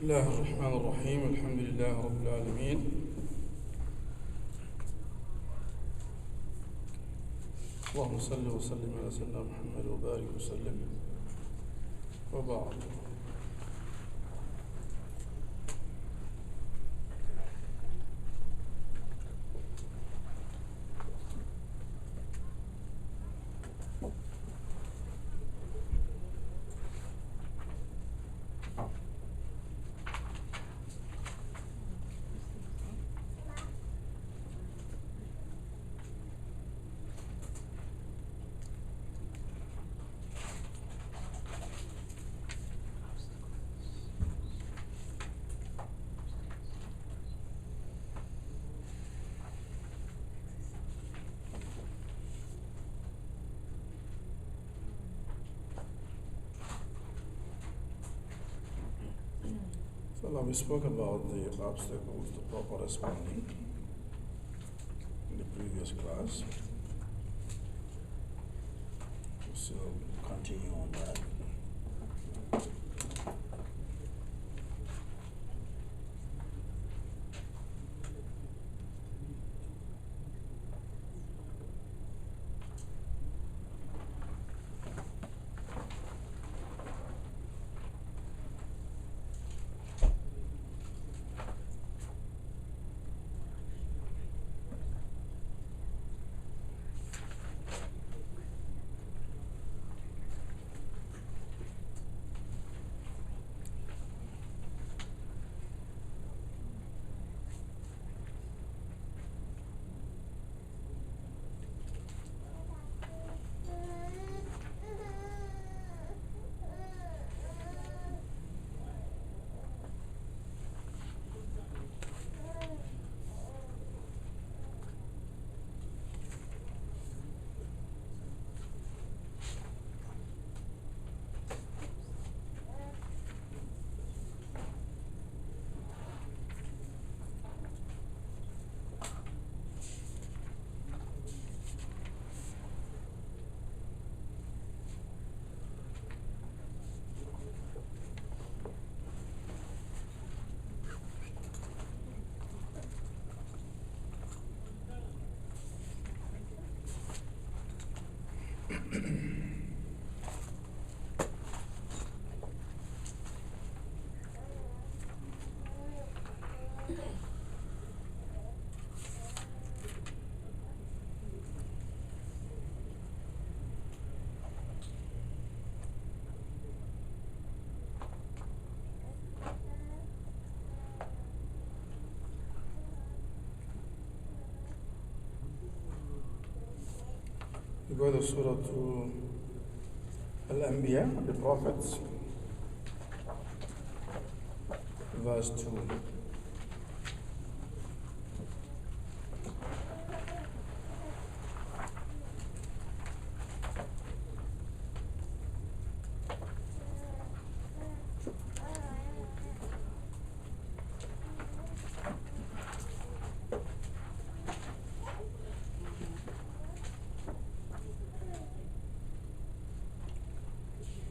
الله الرحمن الرحيم الحمد لله رب العالمين اللهم صل وسلم على سيدنا محمد وبارك وسلم وبعد. So now we spoke about the obstacles to proper responding in the previous class. So continue on that. We go to Surah to Al-Anbiya, the prophets, verse 2.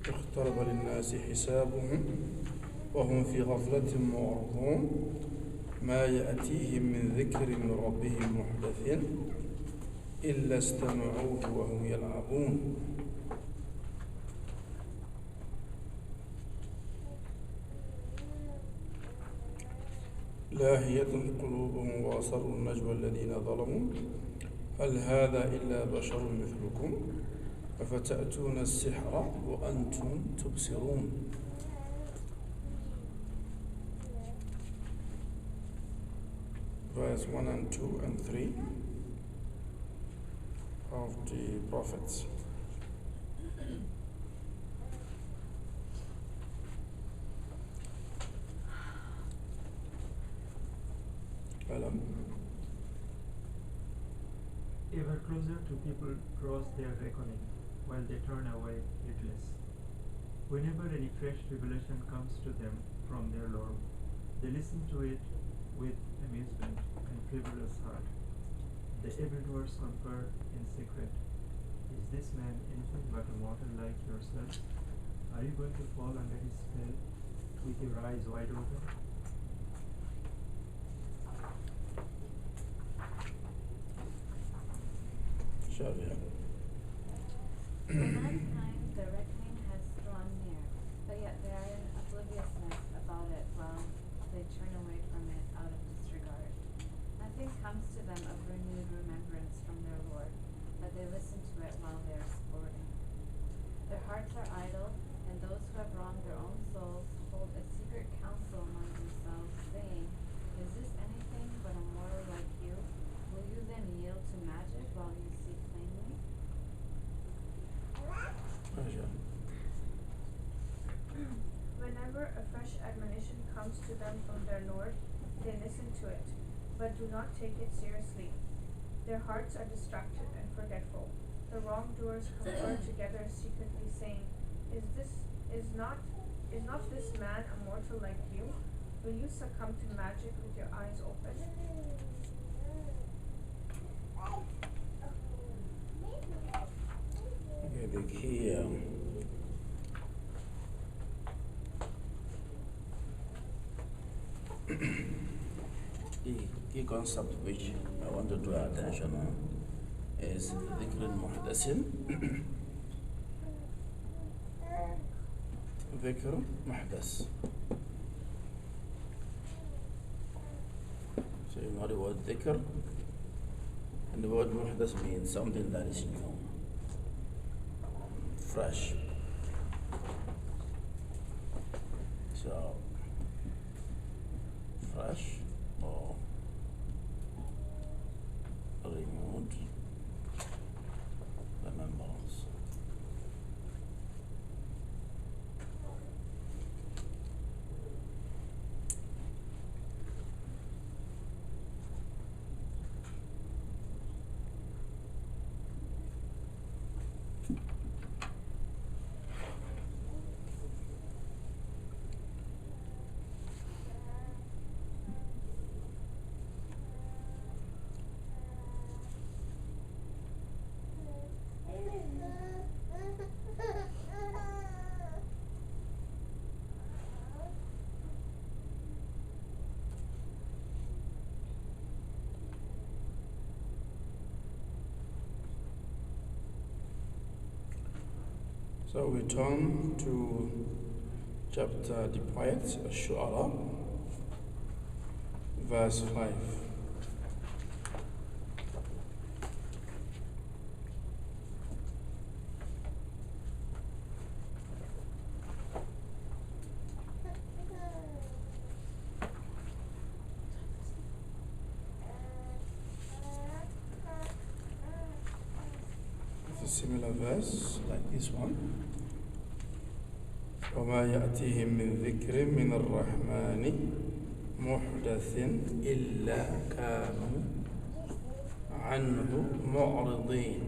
اقترب للناس حسابهم وهم في غفلة معرضون ما يأتيهم من ذكر من ربهم محدث إلا استمعوه وهم يلعبون لاهية قلوبهم وأسروا النجوى الذين ظلموا هل هذا إلا بشر مثلكم أفتأتون السحر وأنتم تبصرون. Verse 1 and 2 and 3 of the prophets. Alam. Ever closer to people draws their reckoning, while they turn away heedless. Whenever any fresh revelation comes to them from their Lord, they listen to it with amusement and frivolous heart. The evildoers confer in secret, "Is this man anything but a mortal like yourself? Are you going to fall under his spell? with your eyes wide open? Sure, yeah. For mankind, the reckoning has drawn near, but yet they are in obliviousness about it while they turn away from it out of disregard. Nothing comes to them of renewed remembrance from their Lord, but they listen to it while they are sporting. Their hearts are idle, and those who have wronged their own souls hold a secret council among themselves, saying, "Is this anything but a mortal like you? Will you then yield to magic while you see plainly?" Sure. Whenever a fresh admonition comes to them from their Lord, they listen to it, but do not take it seriously. Their hearts are distracted and forgetful. The wrongdoers confer together secretly, saying, Is not this man a mortal like you? Will you succumb to magic with your eyes open? Okay, the key key concept which I want to draw attention on is ذكر محدث ذكر محدث. So you know the word dhikr, and the word muhdath means something that is new, fresh. So fresh or renewed remembrance. So we turn to chapter the poet Shu'ara, verse 5. It's a similar verse like this one. وما يأتيهم من ذكر من الرحمن محدث إلا كانوا عنه معرضين.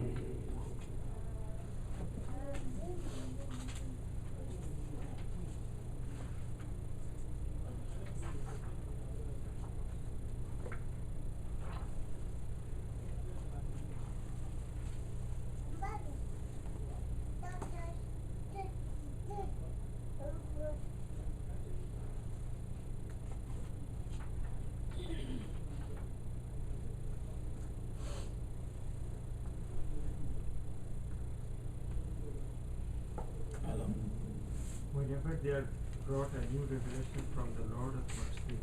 Whenever they are brought a new revelation from the Lord of mercy,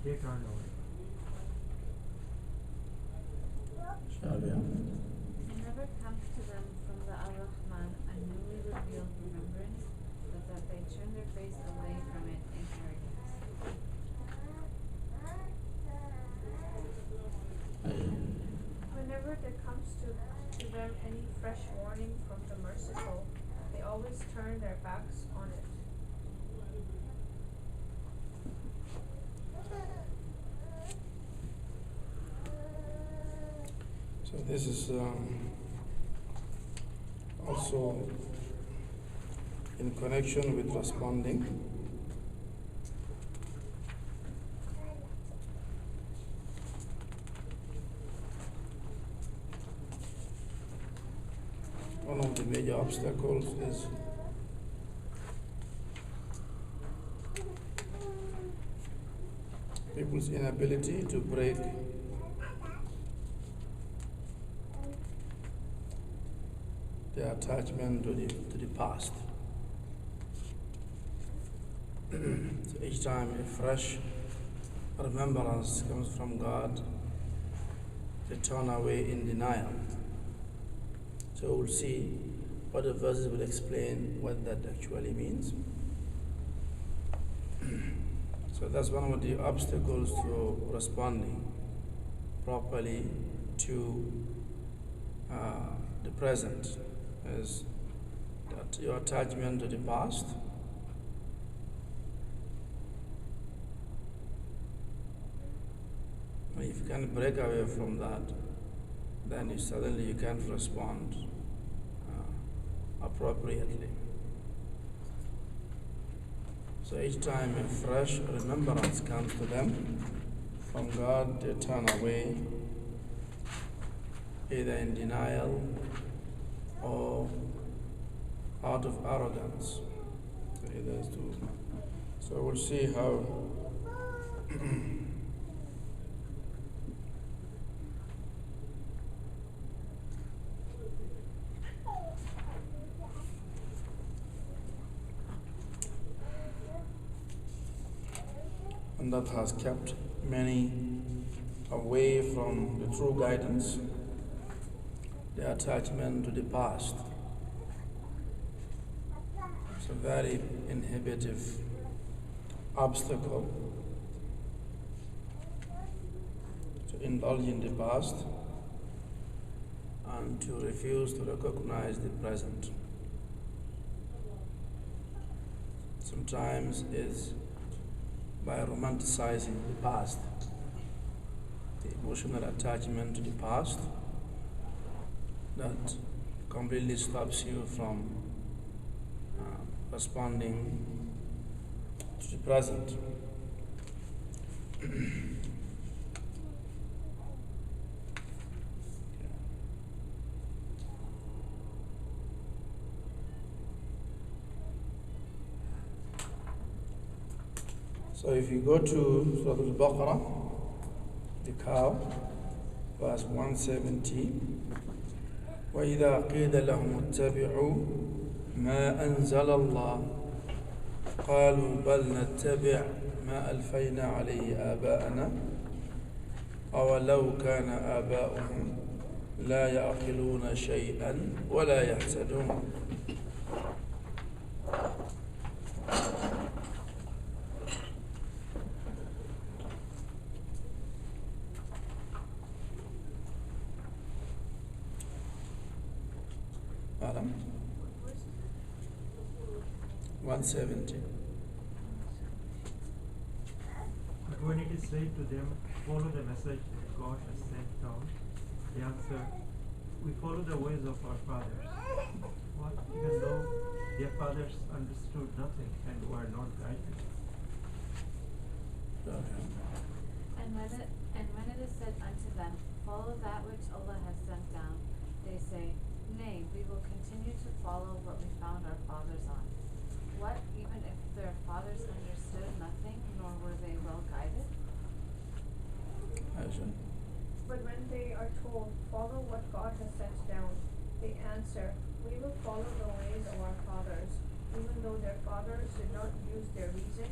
they turn away. It never comes to them from the Ar-Rahman a newly revealed remembrance, but that they turn their face away from it in arrogance. Whenever there comes to them any fresh warning from the merciful, they always turn their backs on it. So this is also in connection with responding. One of the major obstacles is people's inability to break their attachment to the past. So each time a fresh remembrance comes from God, they turn away in denial. So we'll see what the verses will explain what that actually means. So that's one of the obstacles to responding properly to the present, is that your attachment to the past if you can break away from that, then you can't respond appropriately. So each time a fresh remembrance comes to them from God, they turn away, either in denial or out of arrogance. So either is two. So we'll see how and that has kept many away from the true guidance, the attachment to the past. It's a very inhibitive obstacle to indulge in the past and to refuse to recognize the present. Sometimes is by romanticizing the past, the emotional attachment to the past that completely stops you from responding to the present. So if you go to Surah Al-Baqarah, the cow, verse 170, وَإِذَا قِيلَ لَهُمُ اتَّبِعُوا مَا أَنزَلَ اللَّهُ قَالُوا بَلْ نَتَّبِعْ مَا أَلْفَيْنَا عَلَيْهِ آبَاءَنَا أَوَلَوْ كَانَ آبَاؤُهُمْ لَا يَعْقِلُونَ شَيْئًا وَلَا يَهْتَدُونَ. Adam? 170. But when it is said to them, follow the message that God has sent down, they answer, we follow the ways of our fathers. What? Even though their fathers understood nothing and were not guided. Okay. And when it is said unto them, follow that which Allah has sent down, they say, nay, we will continue to follow what we found our fathers on. What, even if their fathers understood nothing, nor were they well guided? Aisha. But when they are told, follow what God has sent down, they answer, we will follow the ways of our fathers, even though their fathers did not use their reason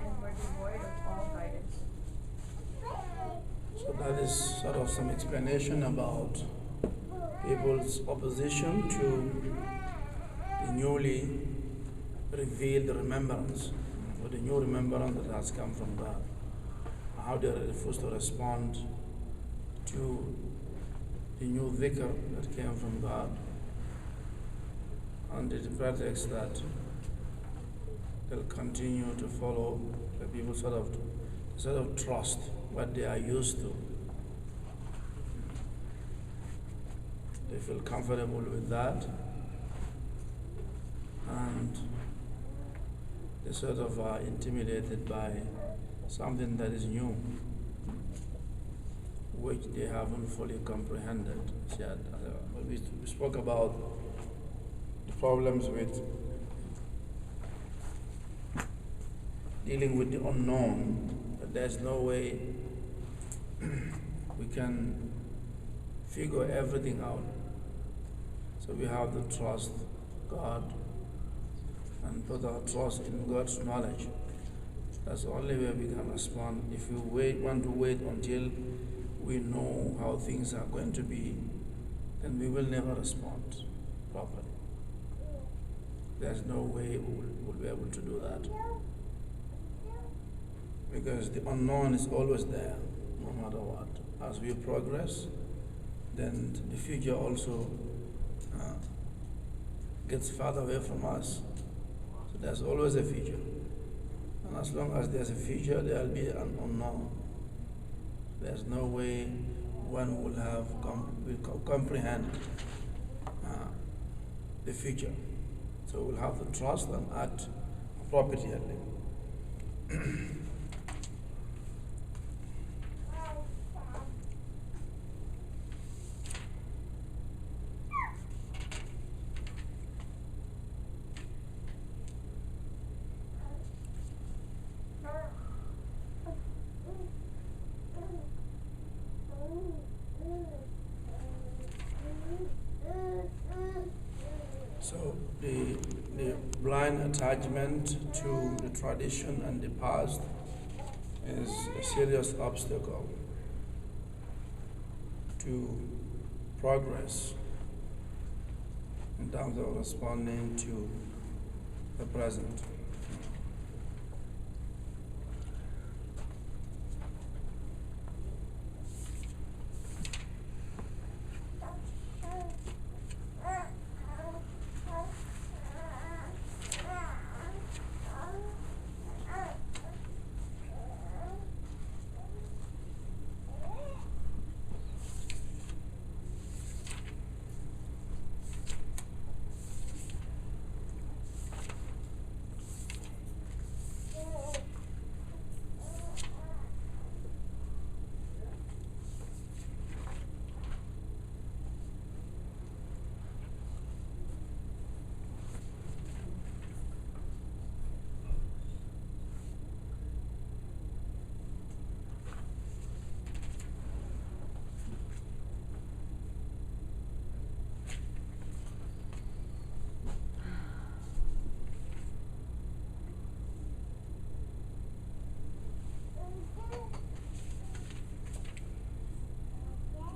and were devoid of all guidance. So that is sort of some explanation about people's opposition to the newly revealed remembrance, or the new remembrance that has come from God. How they refuse to respond to the new dhikr that came from God, under the pretext that they'll continue to follow the people sort of trust what they are used to. They feel comfortable with that, and they sort of are intimidated by something that is new, which they haven't fully comprehended yet. We spoke about the problems with dealing with the unknown, that there's no way we can figure everything out. So we have to trust God and put our trust in God's knowledge. That's the only way we can respond. If we want to wait until we know how things are going to be, then we will never respond properly. There's no way we'll be able to do that. Because the unknown is always there, no matter what. As we progress, then the future also gets farther away from us. So there's always a future. And as long as there's a future, there'll be an unknown. There's no way one will comprehend the future. So we'll have to trust and act appropriately. So the blind attachment to the tradition and the past is a serious obstacle to progress in terms of responding to the present.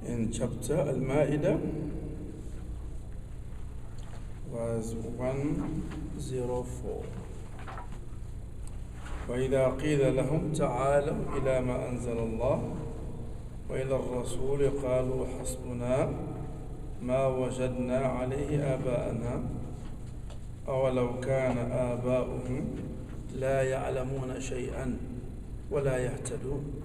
In chapter Al-Ma'idah, verse 104. وإذا قيل لهم تعالوا إلى ما أنزل الله وإلى الرسول قالوا حسبنا ما وجدنا عليه آباءنا أولو كان آباؤهم لا يعلمون شيئا ولا يهتدون.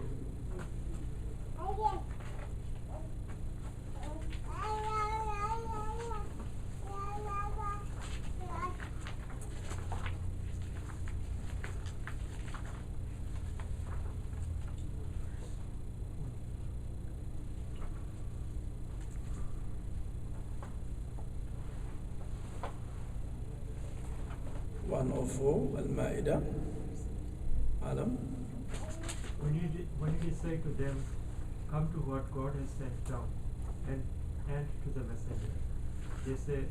Al-Ma'idah, Adam. When you say to them, come to what God has sent down and to the messenger, they say,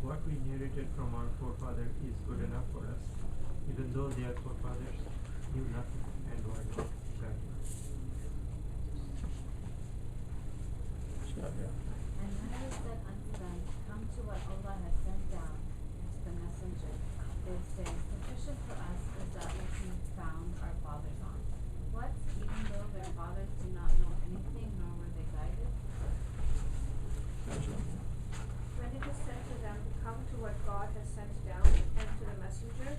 what we inherited from our forefathers is good enough for us, even though their forefathers knew nothing and were not guided. And when it is said unto them, come to what Allah has sent down and to the messenger, they say, sufficient for us is that which we found our fathers on. What, even though their fathers do not know anything, nor were they guided? When it is said to them, come to what God has sent down and to the messenger,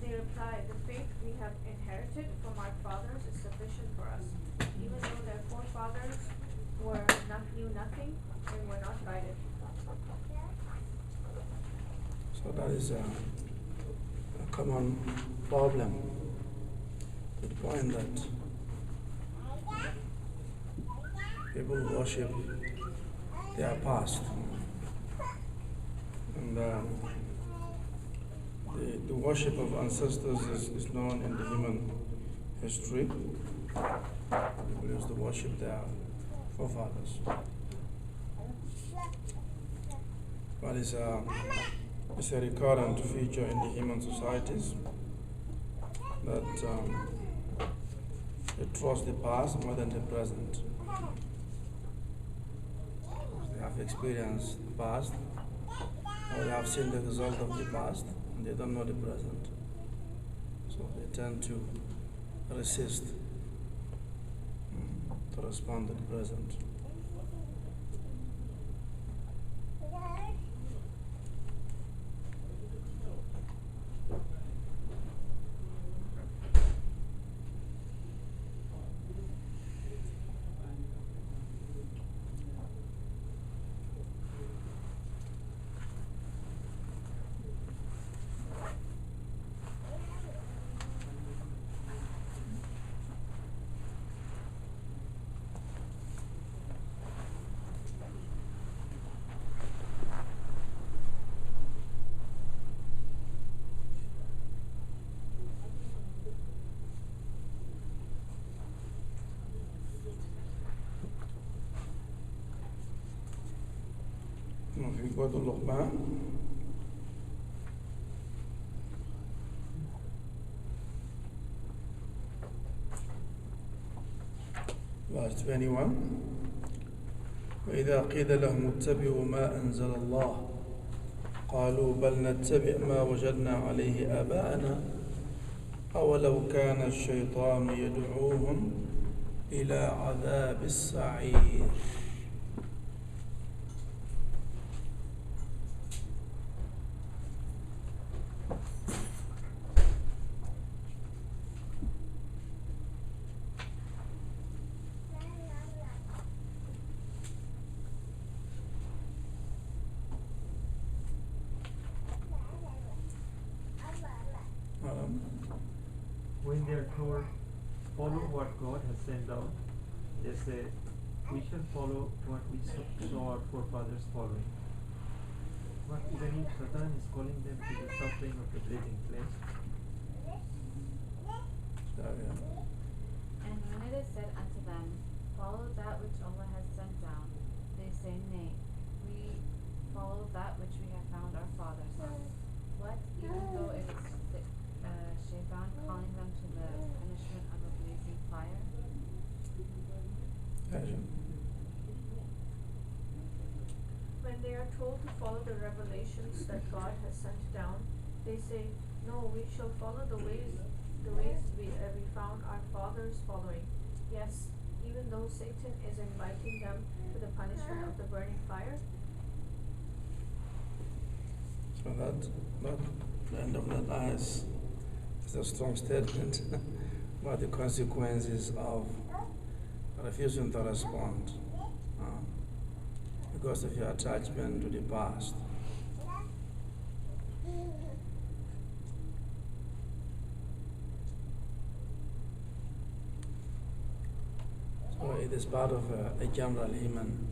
they reply, the faith we have inherited from our fathers is sufficient for us, even though their forefathers knew nothing and were not guided. So that is a common problem, to the point that people worship their past. And the worship of ancestors is known in the human history. People used to worship their forefathers. But it's a recurrent feature in the human societies that they trust the past more than the present. They have experienced the past, or they have seen the result of the past, and they don't know the present. So they tend to resist to respond to the present. We go to Luqman. Verse 21. وإذا قيل لهم اتبعوا ما أنزل الله قالوا بل نتبع ما وجدنا عليه آباءنا أولو كان الشيطان يدعوهم إلى عذاب السعير. When they are told, follow what God has sent down, they say, we shall follow what we saw our forefathers following. But even if Satan is calling them to the suffering of the bleeding flesh. And when it is said unto them, follow that which Allah has sent down, they say, nay, we follow that which we have found our fathers on. What, even though it is Shaitan calling them to the punishment of a blazing fire? When they are told to follow the revelations that God has sent down, they say, no, we shall follow the ways we found our fathers following. Yes, even though Satan is inviting them to the punishment of the burning fire. So that the end of that ayah is a strong statement about the consequences of refusing to respond because of your attachment to the past. So it is part of a general human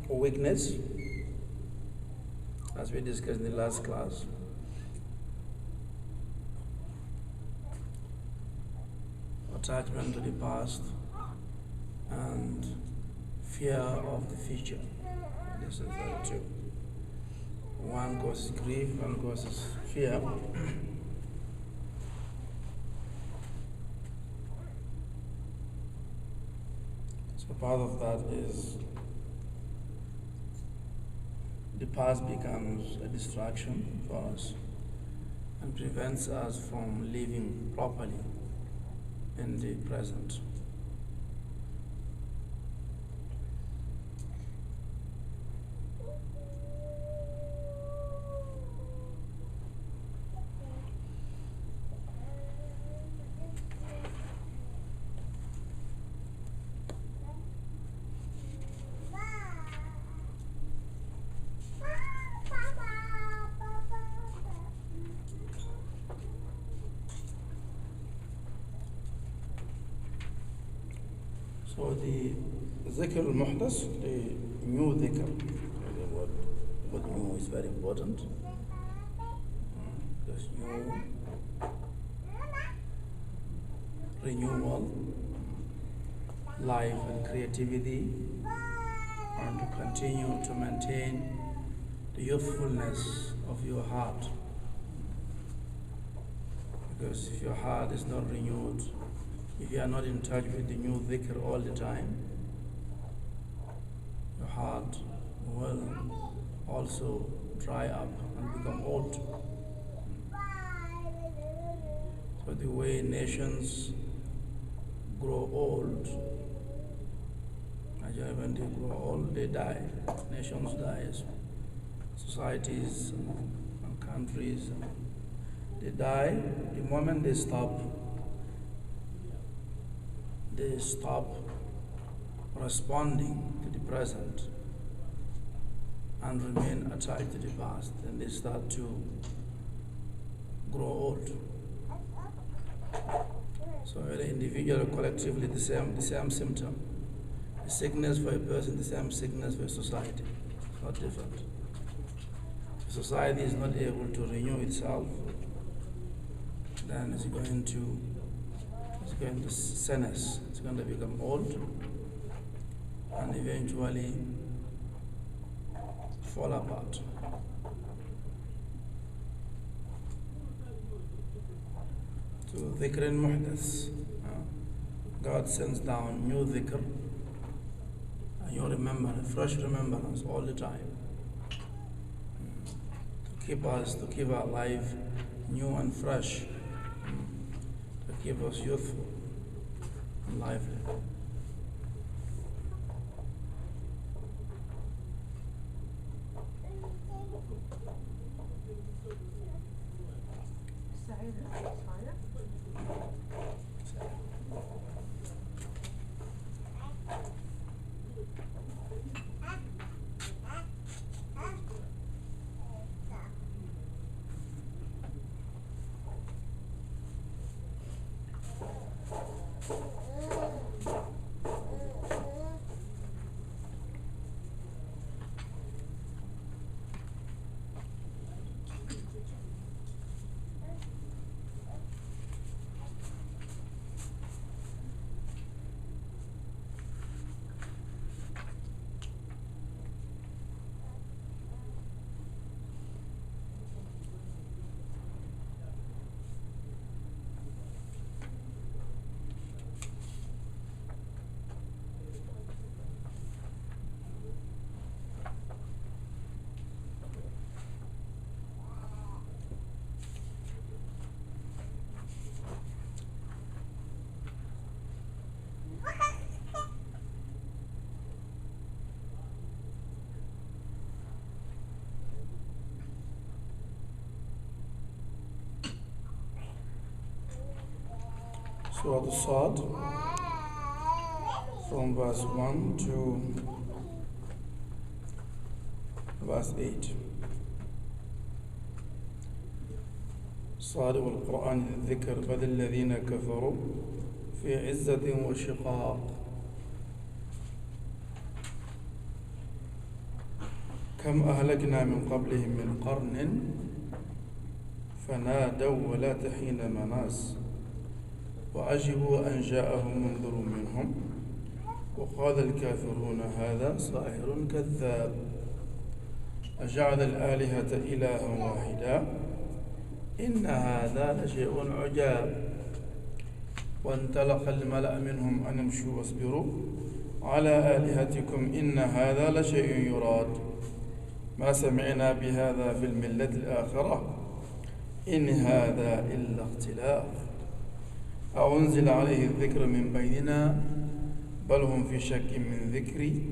weakness, as we discussed in the last class. Attachment to the past and fear of the future. This is the two. One causes grief, one causes fear. So part of that is the past becomes a distraction for us and prevents us from living properly in the present. So the dhikr al-muhdas, the new dhikr, the word new is very important. Because new renewal, life and creativity, and to continue to maintain the youthfulness of your heart. Because if your heart is not renewed, if you are not in touch with the new dhikr all the time, your heart will also dry up and become old. So the way nations grow old, actually when they grow old, they die. Nations die, societies and countries, they die the moment they stop responding to the present and remain attached to the past, then they start to grow old. So whether individual or collectively, the same symptom. The sickness for a person, the same sickness for a society. It's not different. If society is not able to renew itself, then it's going to senesce. It's going to become old and eventually fall apart. So dhikr muhdath. God sends down new dhikr and you remember, fresh remembrance all the time. To keep our life new and fresh, to keep us youthful and lively. Surah Al-Sad, from verse 1 to verse 8. صادق القرآن الذكر بل الذين كفروا في عزة وشقاق. كم أهلكنا من قبلهم من قرن فنادوا ولا تحين مناص وعجبوا أن جاءهم منذر منهم وقال الكافرون هذا ساحر كذاب أجعل الآلهة إلها واحدا إن هذا لشيء عجاب وانطلق الملأ منهم أن امشوا واصبروا على آلهتكم إن هذا لشيء يراد ما سمعنا بهذا في الملة الآخرة إن هذا إلا اختلاف أنزل عليه الذكر من بيننا بل هم في شك من ذكري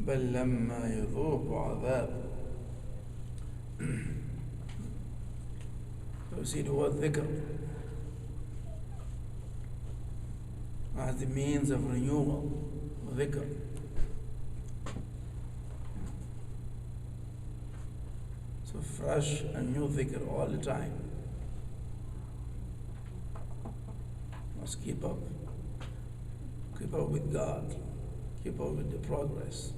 بل لما يذوقوا عذاب. So you see the word dhikr as the means of renewal, dhikr. So fresh and new dhikr all the time. Must keep up with God, keep up with the progress,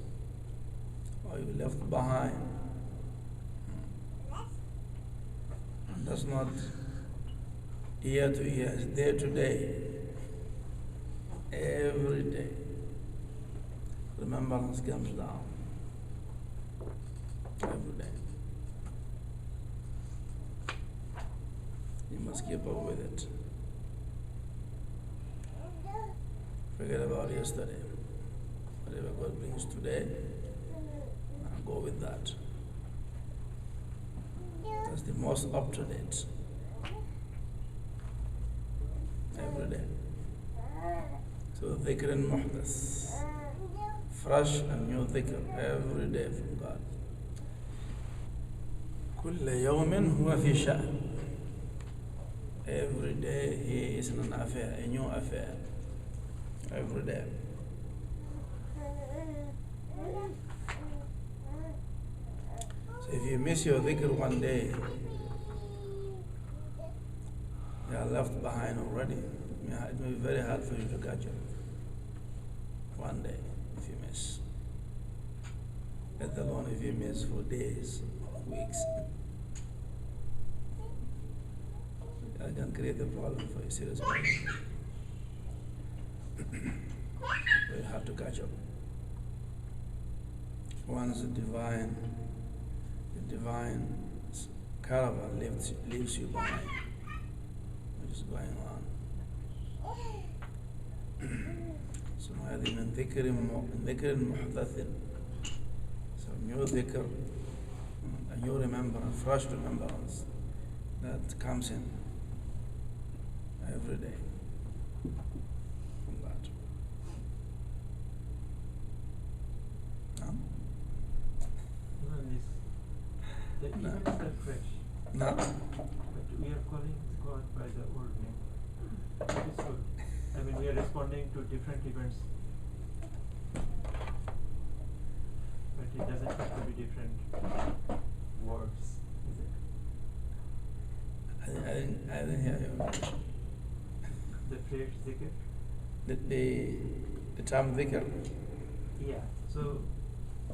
or you left behind. And that's not year to year, it's day to day. Every day, remembrance comes down. Every day. You must keep up with it. Forget about yesterday. Whatever God brings today, go with that. That's the most up to date. Every day. So dhikr and muhdath. Fresh and new dhikr every day from God. كل يوم هو في شأن. Every day he is in an affair, a new affair. Every day. So if you miss your dhikr one day, you are left behind already. It will be very hard for you to catch up. One day, if you miss. Let alone if you miss for days, weeks. That can create a problem for you, seriously. Very hard to catch up. Once the divine caravan leaves you behind, what is going on? So هذه من ذكر محدث. So new dhikr, a new remembrance, fresh remembrance that comes in every day. From that. No? The events are fresh. No? But we are calling God by the old name. That is good. I mean, we are responding to different events. But it doesn't have to be different words, is it? I didn't hear you. The phrase zikr? The term dhikr. Yeah. So,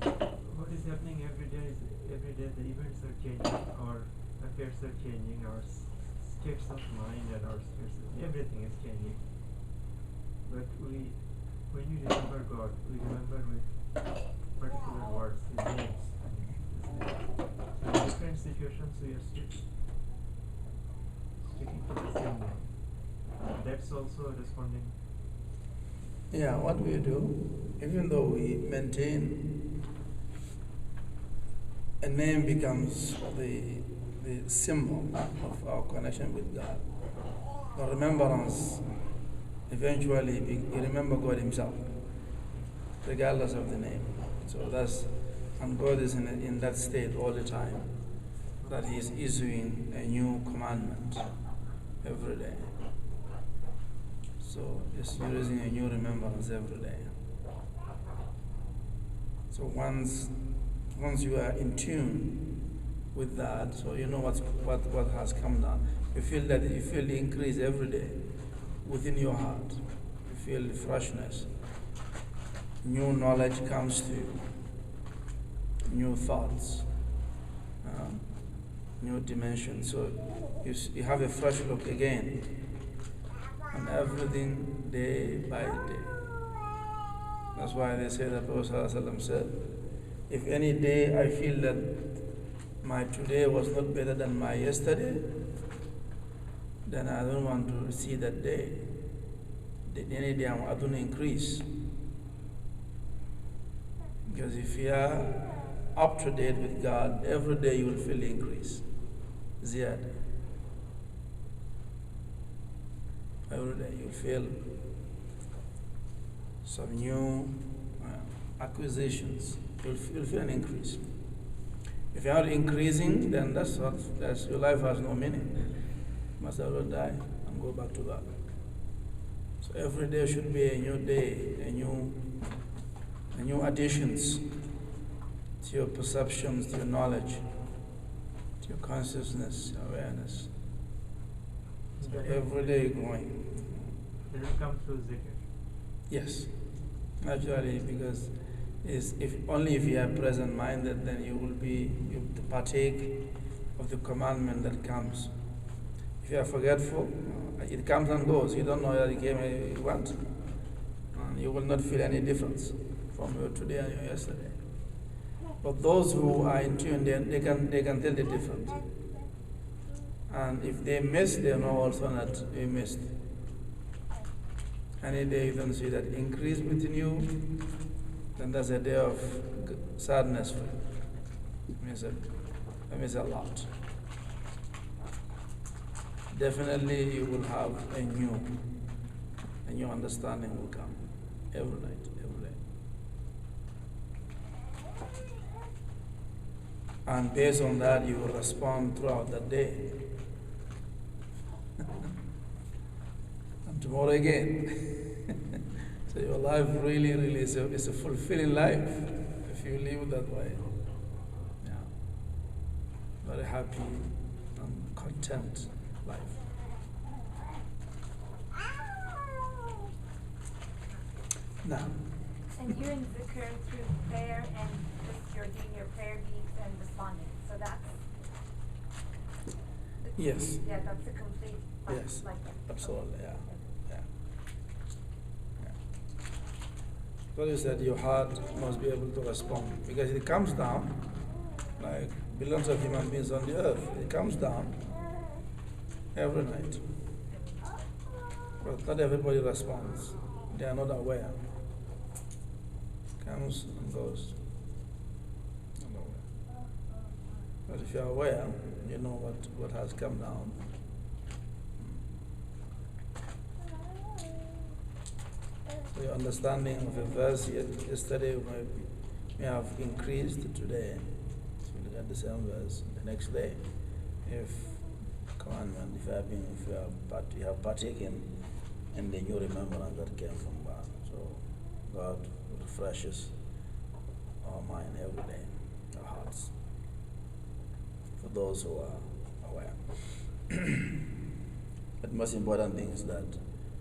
what is happening every day is the events are changing, our affairs are changing, our states of mind and our states of everything is changing. But when you remember God, we remember with particular words, His names. So in different situations, we are sticking to the same name. That's also responding. Yeah, what we do, even though we maintain, a name becomes the symbol of our connection with God. The remembrance, eventually you remember God Himself, regardless of the name. So and God is in that state all the time, that He is issuing a new commandment every day. So it's using a new remembrance every day. So once you are in tune with that, so you know what has come down. You feel the increase every day within your heart. You feel the freshness. New knowledge comes to you. New thoughts. New dimension. So you have a fresh look again. And everything day by day. That's why they say that Prophet ﷺ said, if any day I feel that my today was not better than my yesterday, then I don't want to see that day. Any day I don't increase. Because if you are up to date with God, every day you will feel the increase. Ziyad. Every day you feel some new acquisitions. You'll feel an increase. If you're not increasing, then that's your life has no meaning. You must as well die and go back to God. So every day should be a new day, a new additions to your perceptions, to your knowledge, to your consciousness, your awareness. So every day you're growing. It will come through zikr. Yes, naturally, because if you are present-minded, then you partake of the commandment that comes. If you are forgetful, it comes and goes. You don't know that it came you want. and you will not feel any difference from your today and your yesterday. But those who are in tune, they can tell the difference. And if they miss, they know also that they missed. Any day you don't see that increase within you, then that's a day of sadness for you. It means a lot. Definitely you will have a new understanding will come every night, every day. And based on that, you will respond throughout the day. And tomorrow again. So your life really is a fulfilling life if you live that way. Yeah. Very happy and content life. Now. And you're in zikr through prayer and just you're doing your prayer beats and responding. So that's Yes. Yeah, that's a complete Yes. like that. Absolutely, yeah. So you said your heart must be able to respond because it comes down like billions of human beings on the earth. It comes down every night. But not everybody responds. They are not aware. Comes and goes. Not aware. But if you are aware, you know what has come down. So your understanding of a verse yesterday may have increased today. So you look at the same verse the next day. If commandment, if you have partaken in the new remembrance that came from God. So God refreshes our mind every day, our hearts, for those who are aware. But the most important thing is that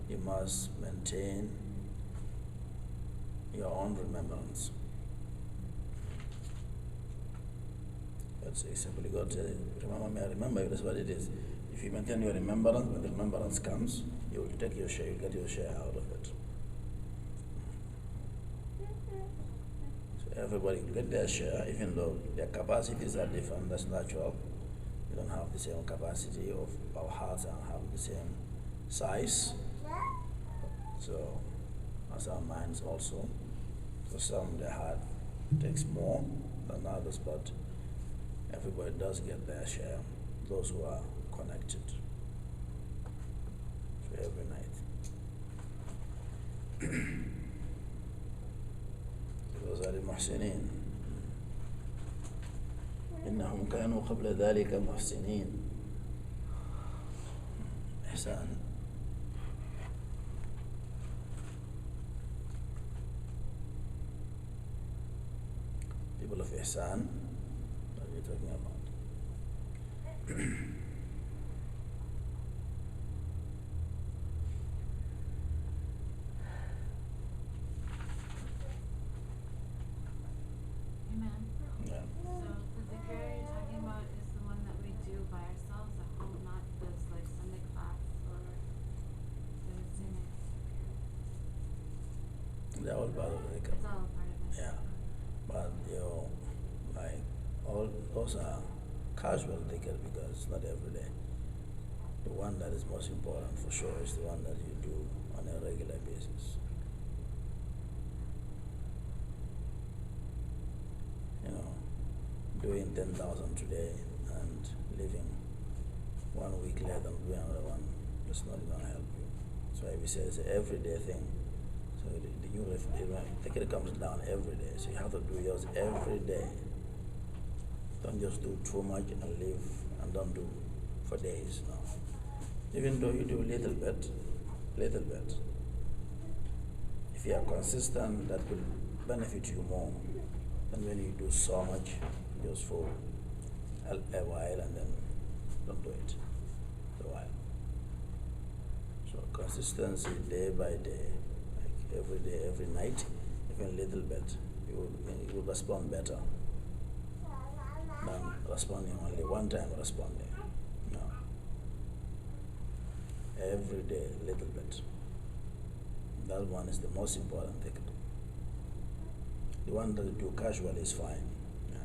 you must maintain your own remembrance. That's simply God said, remember me, I remember you, that's what it is. If you maintain your remembrance, when the remembrance comes, you will take your share, you get your share out of it. So everybody will get their share, even though their capacities are different, that's natural. We don't have the same capacity of our hearts and have the same size. So as our minds also. For some, their heart takes more than others, but everybody does get their share, those who are connected. So every night. Those are the muhsinin. إنهم كانوا قبل ذلك محسنين. إحسان. People of Ihsan, what are you talking about? Amen. Yeah. So the zikr you're talking about is the one that we do by ourselves at home, not this like Sunday class or Thursday night zikr. They're all part of the It's all a part of it. Yeah. But like all those are casual dhikr because it's not every day. The one that is most important for sure is the one that you do on a regular basis. You know, doing 10,000 today and living 1 week later and doing another one, it's not going to help you. So we say it's an everyday thing. So the new dhikr comes down every day. So you have to do yours every day. Don't just do too much and live and don't do for days. No. Even though you do little bit, if you are consistent, that will benefit you more than when you do so much just for a while and then don't do it for a while. So consistency day by day, like every day, every night, even a little bit, you will respond better than responding only one time responding. No. Every day, little bit. That one is the most important thing. The one that you do casually is fine. Yeah.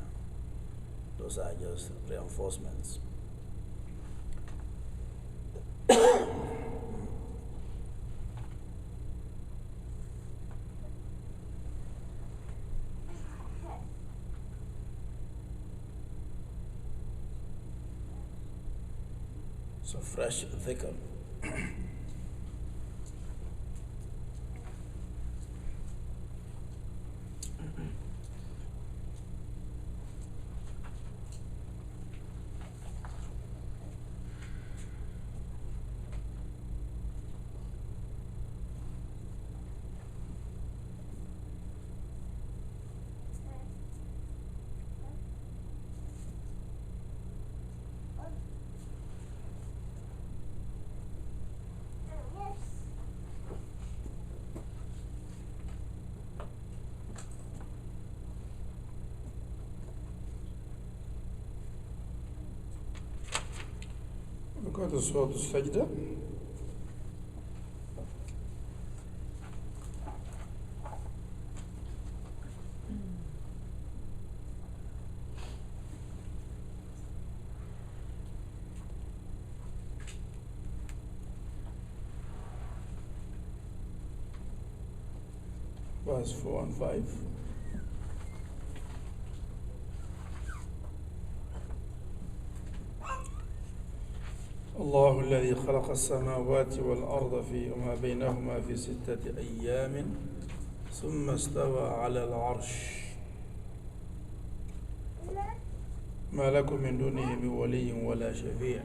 Those are just reinforcements. So fresh dhikr. Go to Surah Al-Sajda. Verse 4 and 5. الله الذي خلق السماوات والأرض وما بينهما في 6 أيام ثم استوى على العرش ما لكم من دونه من ولي ولا شفيع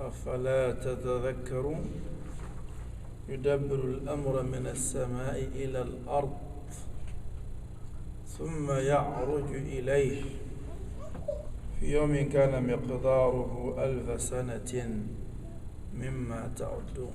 أفلا تتذكرون يدبر الأمر من السماء إلى الأرض ثم يعرج إليه في يوم كان مقداره 1000 سنة مما تعدون.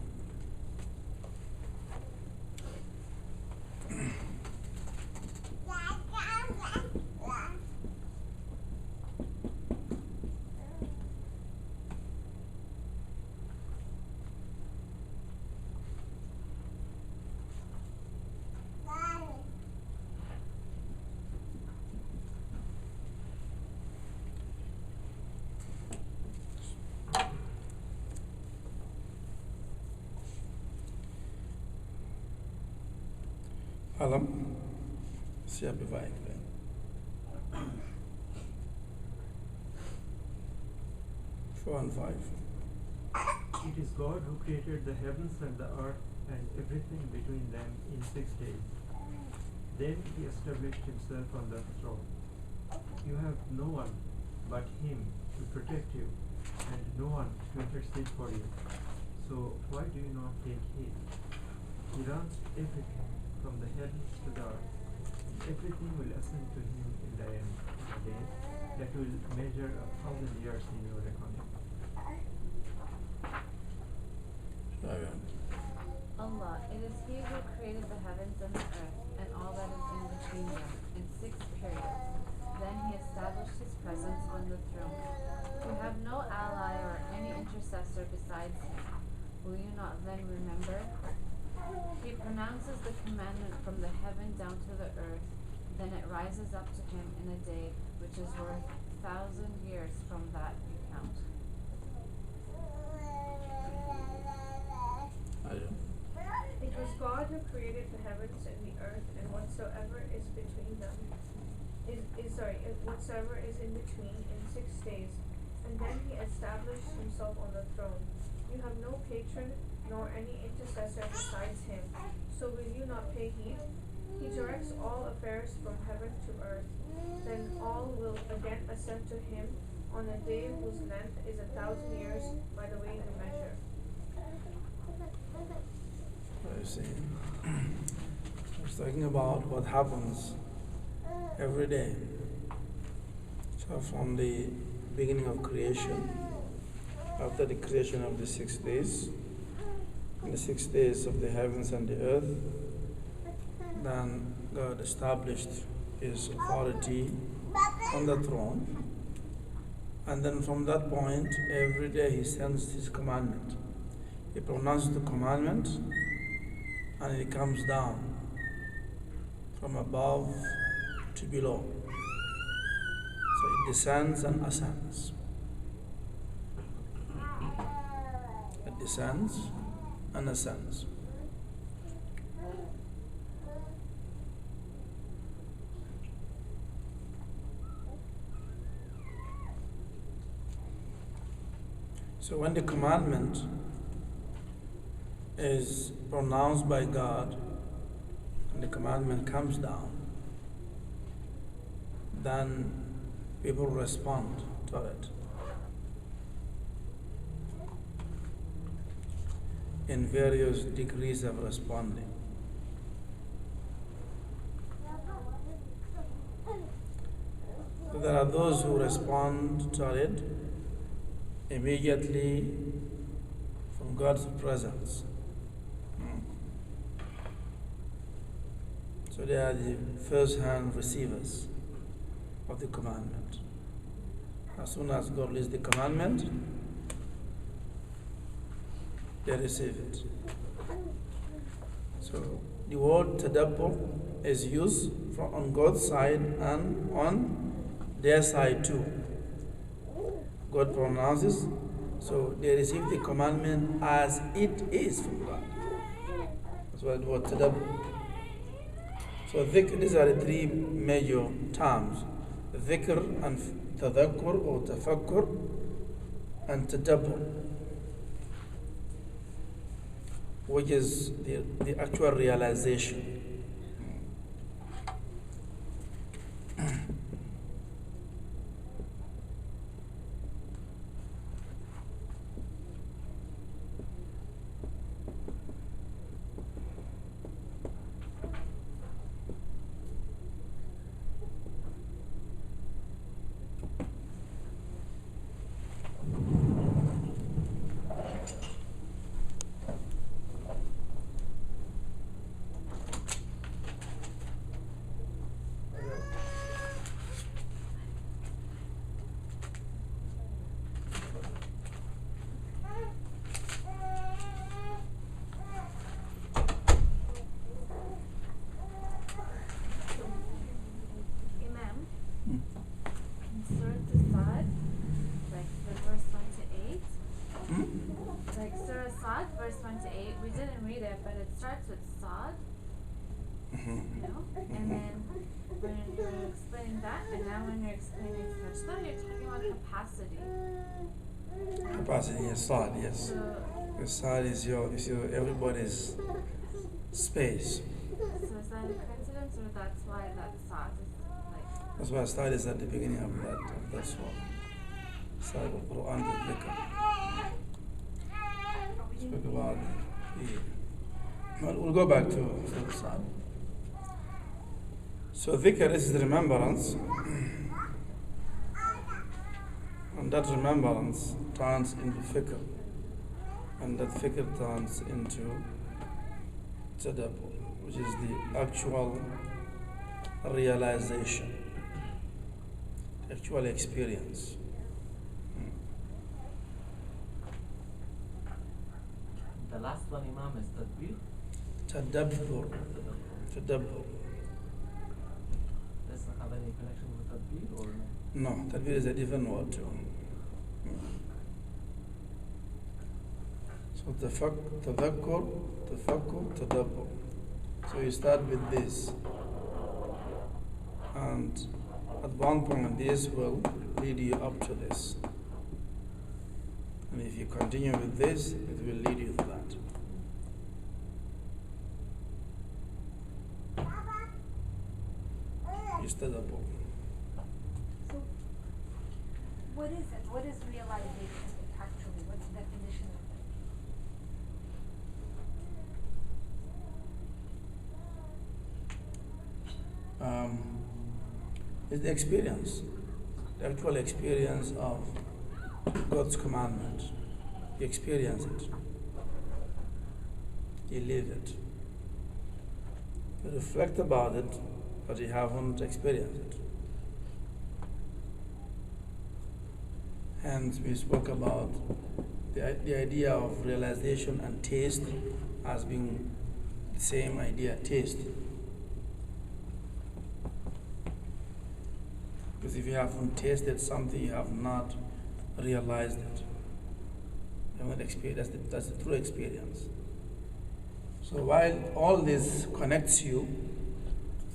Alam, siapa baik? 4 and 5. It is God who created the heavens and the earth and everything between them in 6 days. Then he established himself on the throne. You have no one but him to protect you and no one to intercede for you. So why do you not take heed? He runs everything from the heavens to the earth. Everything will ascend to him in the end, in a day that will measure 1,000 years in your reckoning. Allah, it is He who created the heavens and the earth and all that is in between them in 6 periods. Then He established His presence on the throne. You have no ally or any intercessor besides Him. Will you not then remember? He pronounces the commandment from the heaven down to the earth, then it rises up to Him in a day which is worth 1,000 years from that you count. It was God who created the heavens and the earth and whatsoever is between them. Whatsoever is in between in 6 days, and then He established Himself on the throne. You have no patron nor any intercessor besides Him. So will you not pay heed? He directs all affairs from heaven to earth. Then all will again ascend to Him on a day whose length is 1,000 years by the way we measure. I see. I was talking about what happens every day. So from the beginning of creation, after the creation of the 6 days, in the 6 days of the heavens and the earth, then God established His authority on the throne. And then from that point, every day He sends His commandment. He pronounces the commandment, and it comes down from above to below. So it descends and ascends. It descends and ascends. So when the commandment is pronounced by God and the commandment comes down, then people respond to it in various degrees of responding. So there are those who respond to it immediately from God's presence. So they are the first-hand receivers of the commandment. As soon as God releases the commandment, they receive it. So the word tadabbur is used on God's side and on their side too. God pronounces, so they receive the commandment as it is from God. That's why the word tadabbur. So these are the three major terms: dhikr and tadhakkur or tafakkur and tadabbur, which is the actual realization. Capacity, yes, thought, yes. Because thought is your everybody's space. So is that a coincidence, or that's why that thought is like? That's why thought is at the beginning of that surah. Start of Quran the dhikr. Speak about well, we'll go back to the Sa'd. So dhikr is the remembrance, and that remembrance turns into fikr, and that fikr turns into tadabbur, which is the actual realization, actual experience. The last one, Imam, is tadbir. Tadabbur. Tadabbur. Does it have any connection with tadbir or no? No, tadbir is a different word too. So tadakkur, tafakkur, tadabbur. So you start with this, and at one point this will lead you up to this. And if you continue with this, it will lead you to that. It's tadabbur. So, what is it? What is realization actually? What's the definition of it? It's the experience, the actual experience of God's commandment. You experience it. You live it. You reflect about it, but you haven't experienced it. Hence, we spoke about the idea of realization and taste as being same idea, taste. Because if you haven't tasted something, you have not realized it. You haven't experienced. That's the true experience. So while all this connects you,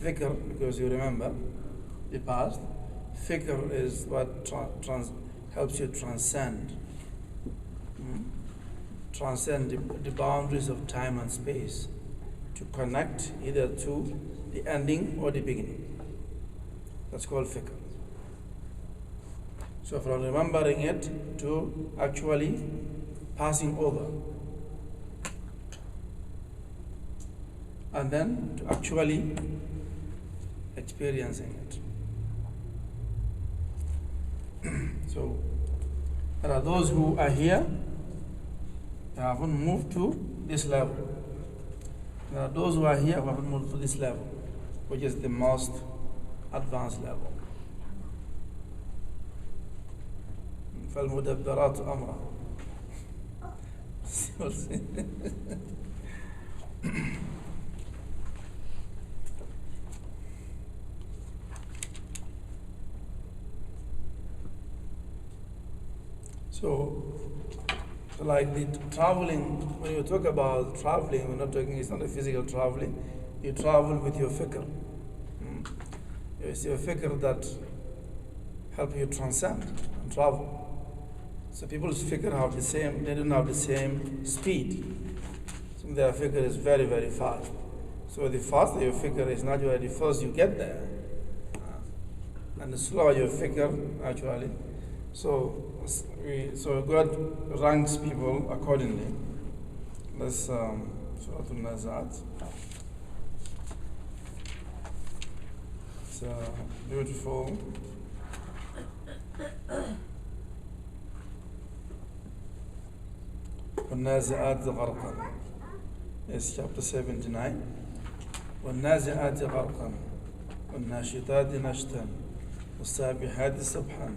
fikr, because you remember the past, fikr is what helps you transcend. Transcend the boundaries of time and space to connect either to the ending or the beginning. That's called fikr. So from remembering it to actually passing over, and then to actually experiencing it. So there are those who are here, they haven't moved to this level. There are those who are here who haven't moved to this level, which is the most advanced level. فالمدبرات أمرا. So, like the traveling, when you talk about traveling, we're not talking, it's not a physical traveling. You travel with your fikr. It's your fikr that help you transcend and travel. So people's fikr have the same, they don't have the same speed. So their fikr is very, very fast. So the faster your fikr is, naturally, the first you get there. And the slower your fikr, actually. So God ranks people accordingly. That's Surah Al-Nazat. It's beautiful. والنازعات غرقا. It's chapter 79. والنازعات غرقا والناشطات نشطا والسابحات سبحا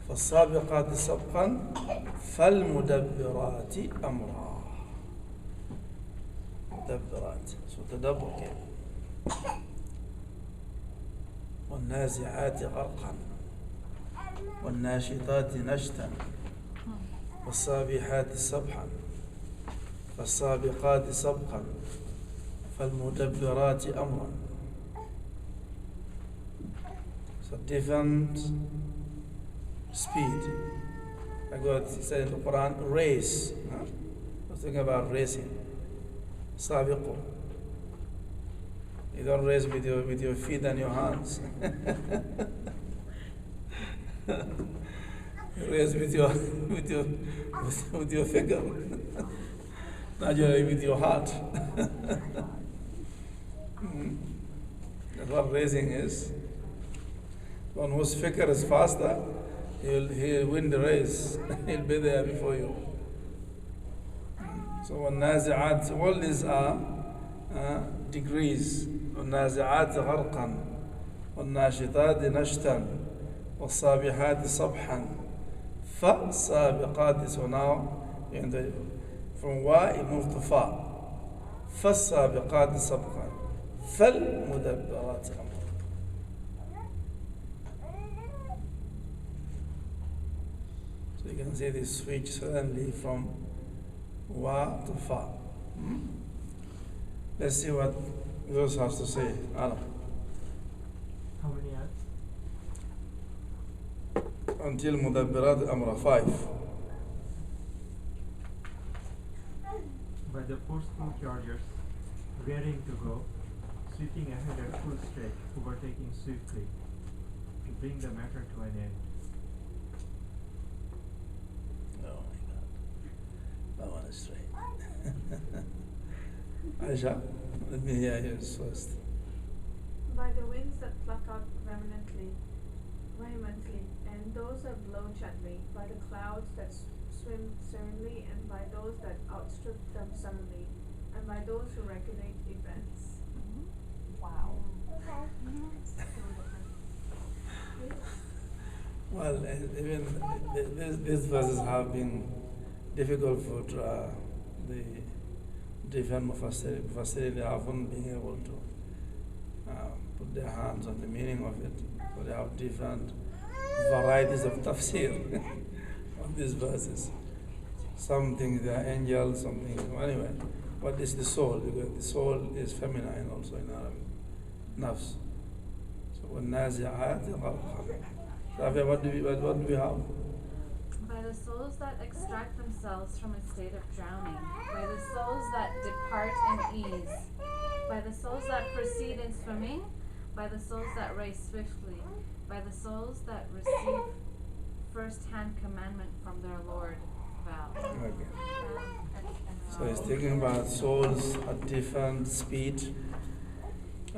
فالسابقات سبقا فالمدبرات أمرا. مدبرات. So تدبر كيف. والنازعات غرقا والناشطات نشطا والسابحات سبحا فالسابقات سبقا فالمدبرات أمرا. So different speed. Like God said in the Quran, race. We're talking about racing. Sabiqu. You don't race with your feet and your hands. You race with your figure. Naturally with your heart. That's what racing is. One whose figure is faster, he'll win the race. He'll be there before you. So والنازعات, all these are degrees. والنازعات غرقا والناشطات نشطا والصابحات صبحا فالسابقات. So now from wa you move to fa. فالسابقات سبقا فالمدبرات أمرا. So you can see this switch suddenly from wa to fa. Let's see what Yunus has to say. Adam. How many ayats? Until Mudabbirat Amra 5. By the forceful chargers, rearing to go, sweeping ahead at full straight, overtaking swiftly, to bring the matter to an end. Oh my God. That one is straight. Aisha, let me hear yours first. By the winds that pluck out vehemently, and those that blow gently, by the clouds that swim serenely, and by those that outstrip them suddenly, and by those who regulate events. Wow. Well, even these verses have been difficult for the different Mufassiri, they haven't been able to put their hands on the meaning of it. So they have different varieties of tafsir on these verses. Some think they are angels, some think, anyway. But it's the soul, because the soul is feminine also in Arabic. Nafs. So وَالنَّازِعَاتِ غَرْقًا. Safia, what do we have? By the souls that extract themselves from a state of drowning, by the souls that depart in ease, by the souls that proceed in swimming, by the souls that race swiftly, by the souls that receive first-hand commandment from their Lord. Val. Okay. And So he's thinking about souls at different speed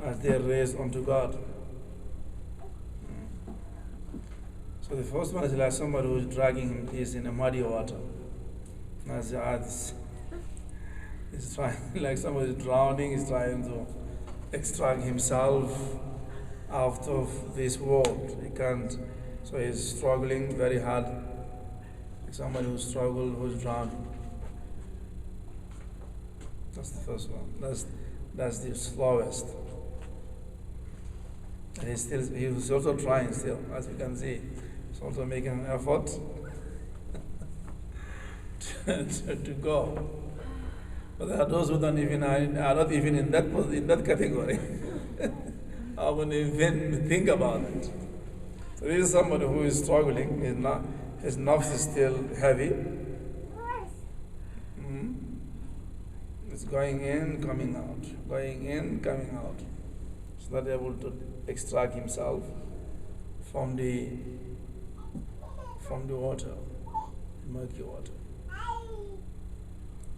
as they are raised unto God. So the first one is like somebody who is dragging him is in a muddy water. Nazi'at is trying, like somebody is drowning, is trying to extract himself out of this world. He can't, so he's struggling very hard. Like somebody who struggles, who's drowning. That's the first one. That's the slowest. And he's also trying still, as you can see. He's also making an effort to go. But there are those who don't even are not even in that category. I wouldn't even think about it. So this is somebody who is struggling. His nafs is still heavy. It's going in, coming out, going in, coming out. He's not able to extract himself from the water, the murky water.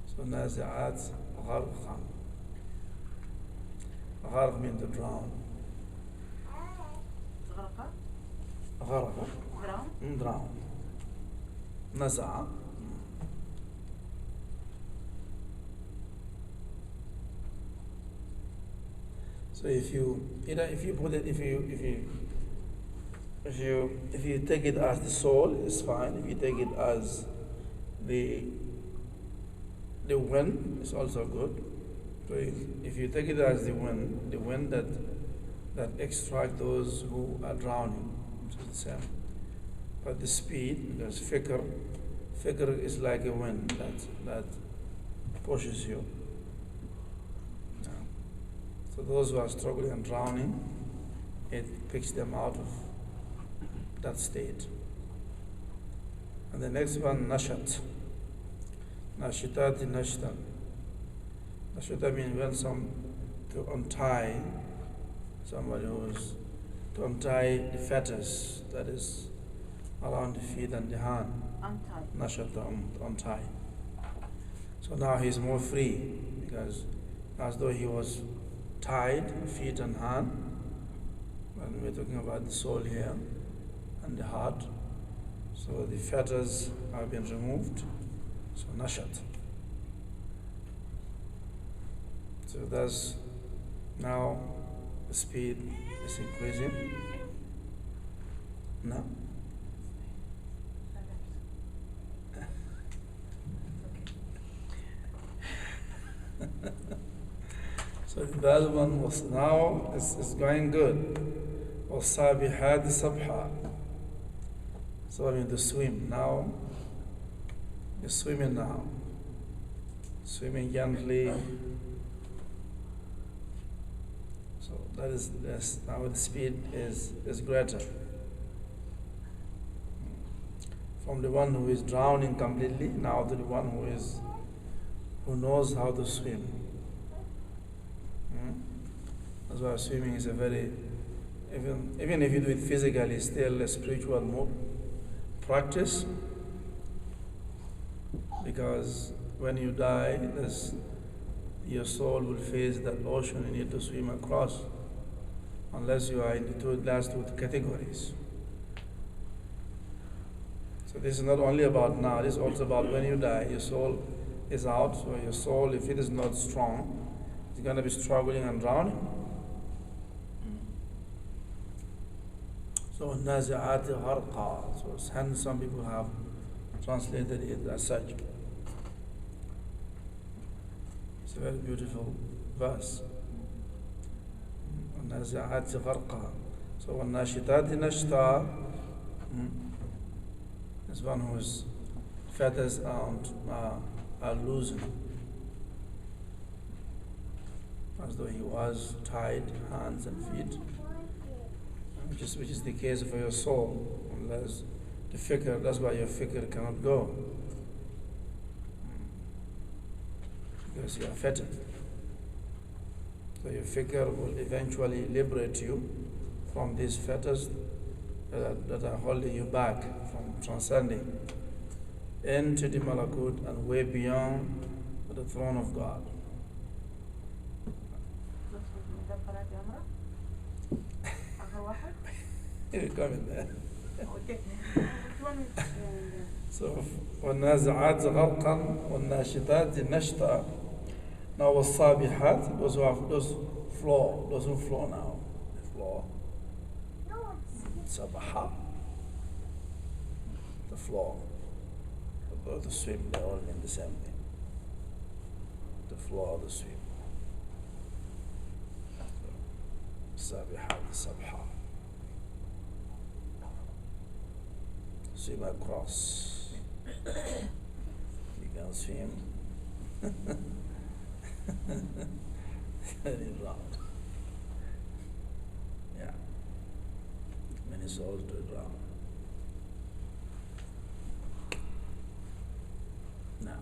So nazi'at gharqa. Gharq means to drown. Gharqa? Drown. Naza'a. So if you take it as the soul, it's fine. If you take it as the wind, it's also good. So if you take it as the wind that extracts those who are drowning, which is the same. But the speed, because fikr is like a wind that pushes you. So those who are struggling and drowning, it picks them out of that state. And the next one, nashat. Nashitati nashtan. Nashita means to untie somebody to untie the fetters that is around the feet and the hand. Untie. Nashata, untie. So now he's more free, because as though he was tied, feet and hand, and we're talking about the soul here and the heart. So the fetters have been removed. So nashat. So that's now the speed is increasing. Now. So the other one was now is going good. وَالصَّابِحَاتِ صَبْحًا. So I mean to swim now. You're swimming now. Swimming gently. So that is now the speed is greater. From the one who is drowning completely now to the one who knows how to swim. That's why swimming is a very, even if you do it physically, still a spiritual practice. Because when you die, your soul will face that ocean you need to swim across, unless you are in the last two categories. So this is not only about now, this is also about when you die, your soul is out, so your soul, if it is not strong, it's going to be struggling and drowning. So nazi'at gharqa. So hence some people have translated it as such. It's a very beautiful verse. والنازعات غرقا. So والناشطات نشطا is one whose feathers are loosened, as though he was tied hands and feet, which is the case for your soul, unless the fikr, that's why your fikr cannot go, because you are fettered. So your fikr will eventually liberate you from these fetters that are holding you back from transcending into the malakut and way beyond the throne of God. You're coming there. So, والنازعات غرقا والناشطات نشطا. Now, والصابحات, those who flow now, the floor. Sabaha, the floor. Or the swim, they're all in the same thing. The floor, the swim. Sabiha, the sabha. Swim across. You can swim. Very round. Yeah. Many souls do drown. Now.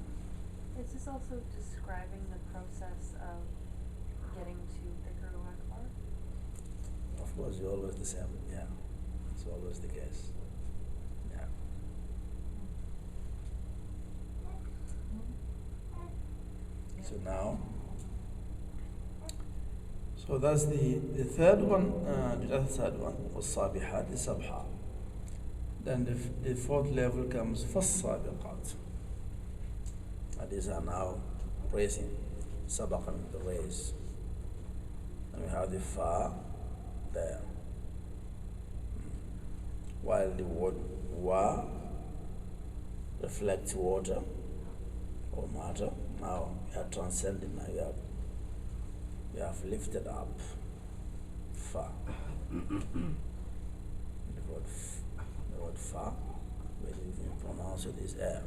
Is this also describing the process of getting to Dhikr Akbar? Of course, you're always the same. Yeah. It's always the case. Yeah. So now, so that's the third one, the third one was Sabihat, the Sabha. Then the fourth level comes Fas-Sabiqat. And these are now praising Sabaqan, the race. And we have the Fa there. While the word Wa reflects water or matter, now we are transcending, now we have lifted up Fa. The word Fa, when you pronounce it, is air.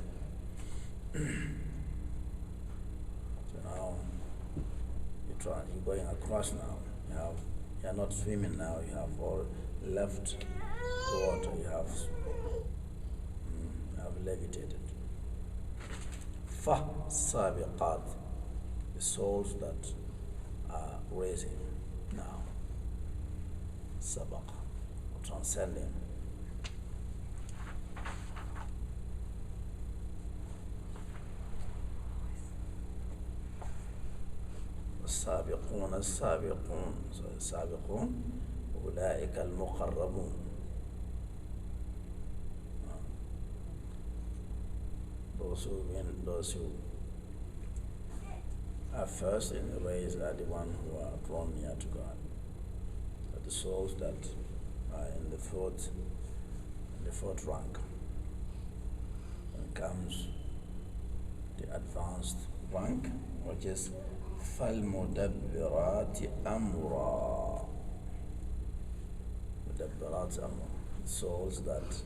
So now you're going across now. You're not swimming now, you have all left the water, you have levitated. Fa sabiqat, the souls that are raising now. Sabaq, transcending. السابقون السابقون أولئك المقربون. Those who are first in the race are the ones who are drawn near to God. But the souls that are in the fourth rank. Then comes the advanced rank, which is فالمدبرات أمرا. مدبرات أمرا, souls that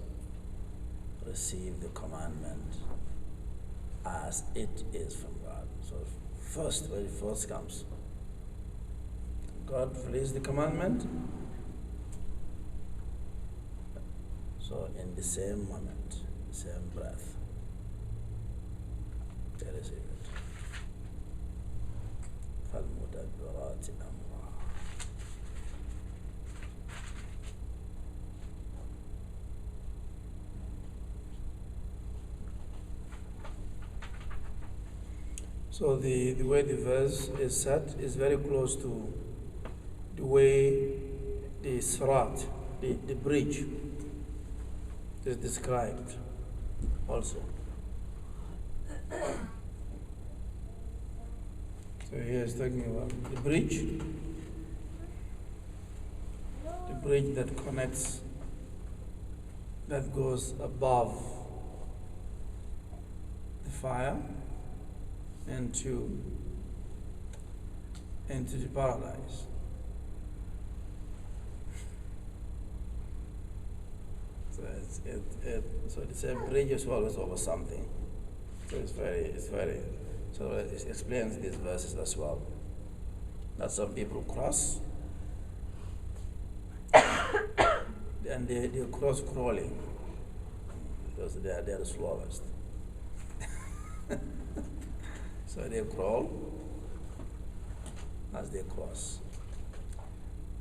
receive the commandment as it is from God. So very first comes God released the commandment. So in the same moment, same breath, they receive it. فالمدبرات أمرا. So the way the verse is set is very close to the way the Sirat, the bridge, is described also. So here is talking about the bridge that connects, that goes above the fire into into the paradise. So it's a bridge is always over something. So so it explains these verses as well. That some people cross and they cross crawling because they are the slowest. So they crawl as they cross.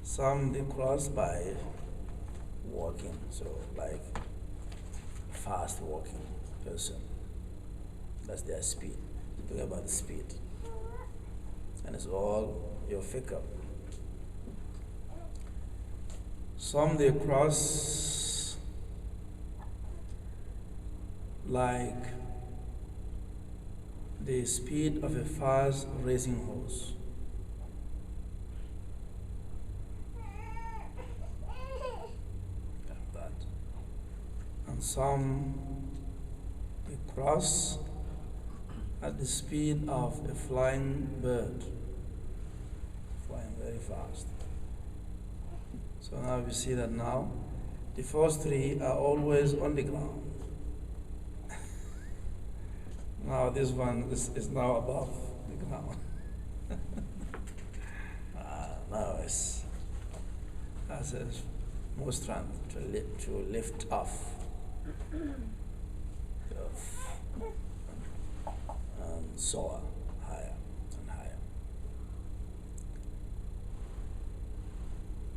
Some they cross by walking, so like fast walking person. That's their speed. You talk about the speed. And it's all your fikr. Some they cross like the speed of a fast racing horse. Like that. And some they cross at the speed of a flying bird, flying very fast. So now we see that now the first three are always on the ground. Now this one is now above the ground. Now it's has more strength to lift off. And soar higher and higher.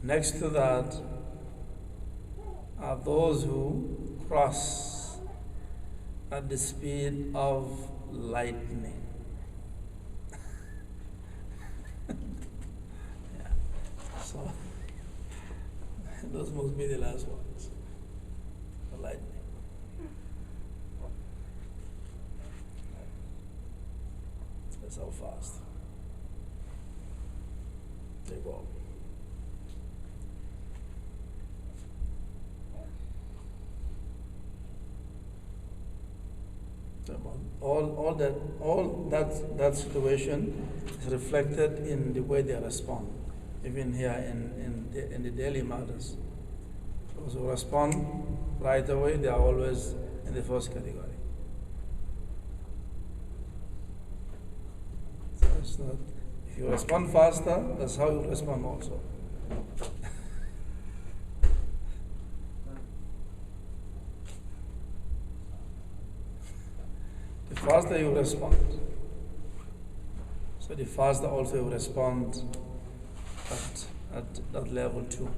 Next to that are those who cross at the speed of lightning. Yeah. So those must be the last ones. The lightning. That's how fast they go. All that situation is reflected in the way they respond, even here in the daily matters. Those who respond right away, they are always in the first category. So it's not, if you respond faster, that's how you respond also. The faster you respond, so the faster also you respond at that level too.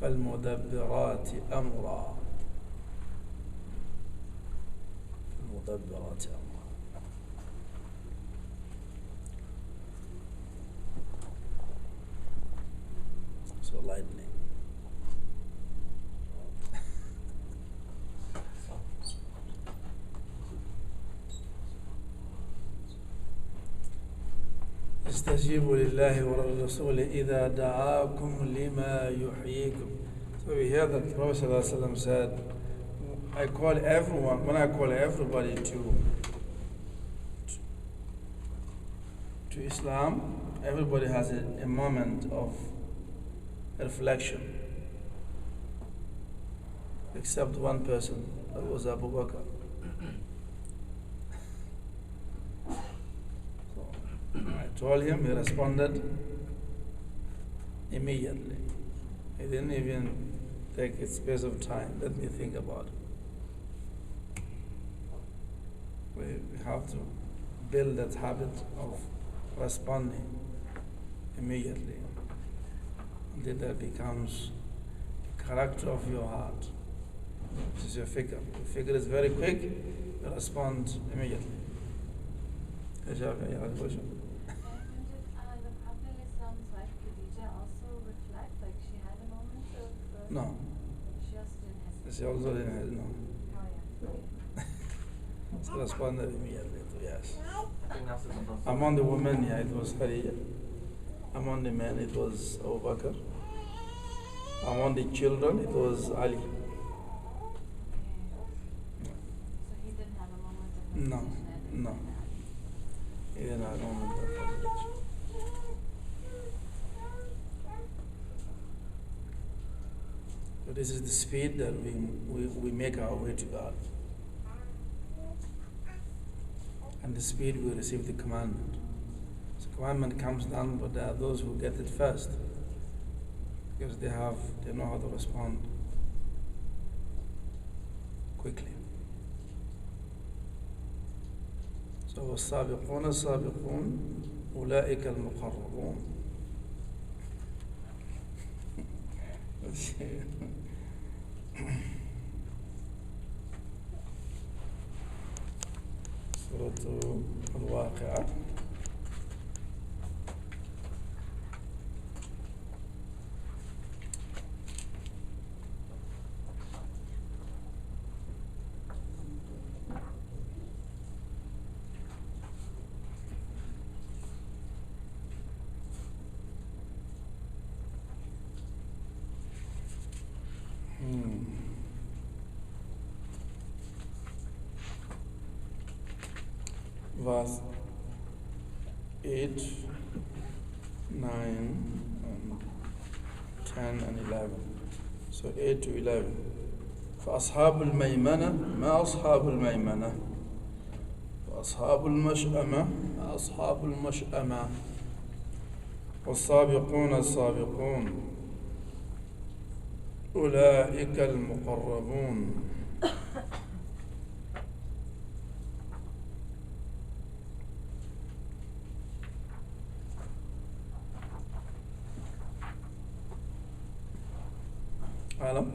فالمدبرات أمرا المدبرات أمرا. So lightning. استجيبوا لله وللرسول إذا دعاكم لما يحييكم. So we hear that the Prophet ﷺ said, I call everyone, when I call everybody to Islam, everybody has a moment of reflection, except one person, that was Abu Bakr. I told him, he responded immediately. He didn't even take a space of time. Let me think about it. We have to build that habit of responding immediately until that becomes the character of your heart. This is your figure. Your figure is very quick, you respond immediately. You have a question? The Prophet Islam's wife Khadija also reflect, like she had a moment of No. She also didn't hesitate. She also didn't have, no. Oh yeah. She responded immediately to yes. I think that's the Among the women, yeah, it was Khadija. Among the men, it was Abu Bakr. Among the children, it was Ali. So he didn't have a moment of No, hesitation. no. He didn't have a moment of hesitation. this is the speed that we make our way to God. And the speed we receive the commandment. So commandment comes down, but there are those who get it first because they know how to respond quickly. So والسابقون السابقون أولئك المقربون. سورة الواقعة. Verse 8, 9, and 10 and 11. So 8 to 11. فأصحاب الميمنة ما أصحاب الميمنة وأصحاب المشأمة ما أصحاب المشأمة والسابقون السابقون أولئك المقربون. Alam?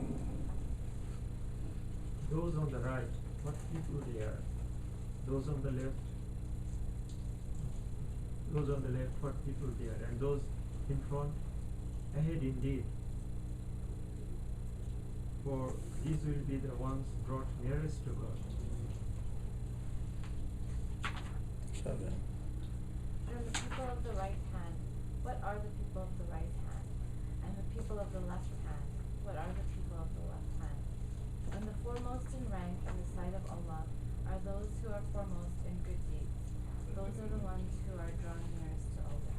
Those on the right, what people they are? Those on the left, what people they are? And those in front, ahead indeed. For these will be the ones brought nearest to God. And the people of the right hand, what are the people of the right hand? And the people of the left hand, what are the people of the left hand? And the foremost in rank in the sight of Allah are those who are foremost in good deeds. Those are the ones who are drawn nearest to Allah.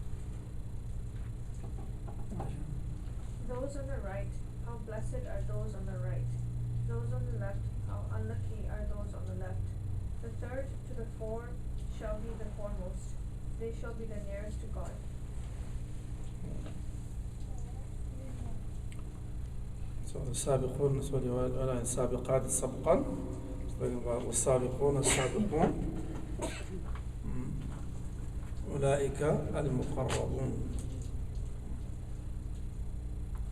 Those on the right, how blessed are those on the right. Those on the left, how unlucky are those on the left. The third to the fourth shall be the foremost. They shall be the nearest to God. So السابقون السابقات سبقا والسابقون السابقون أولئك المقربون.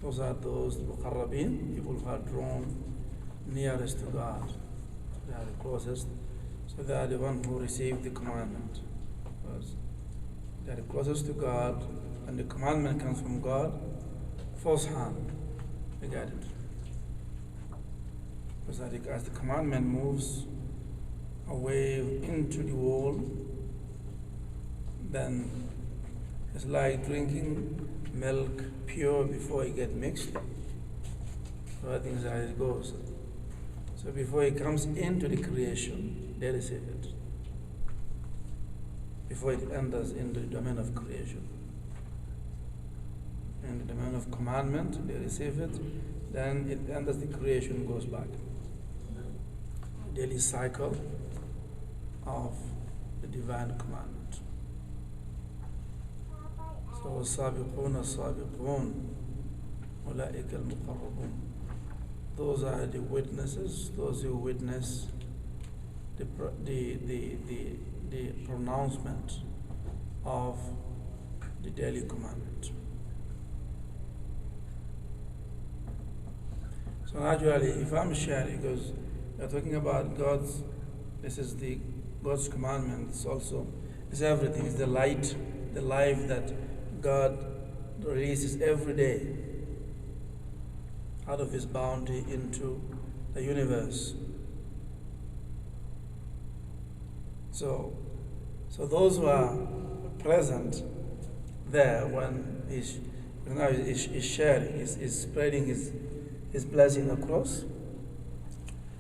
Those are those muqarrabin, people who are drawn nearest to God. They are the closest. So they are the one who receive the commandment. Because they are the closest to God, and the commandment comes from God. First hand, they get it. Because as the commandment moves away into the world, then it's like drinking milk pure before it gets mixed. So I think that's how it goes. So before it comes into the creation, they receive it. Before it enters into the domain of creation. In the domain of commandment, they receive it. Then it enters the creation, goes back. The daily cycle of the divine commandment. So السابقون السابقون أولئك المقربون. Those are the witnesses, those who witness the pronouncement of the daily commandment. So naturally, if I'm sharing, because we're talking about God's, this is the God's commandment, it's everything, it's the light, the life that God releases every day out of His bounty into the universe. So those who are present there when he's sharing, he's spreading his blessing across.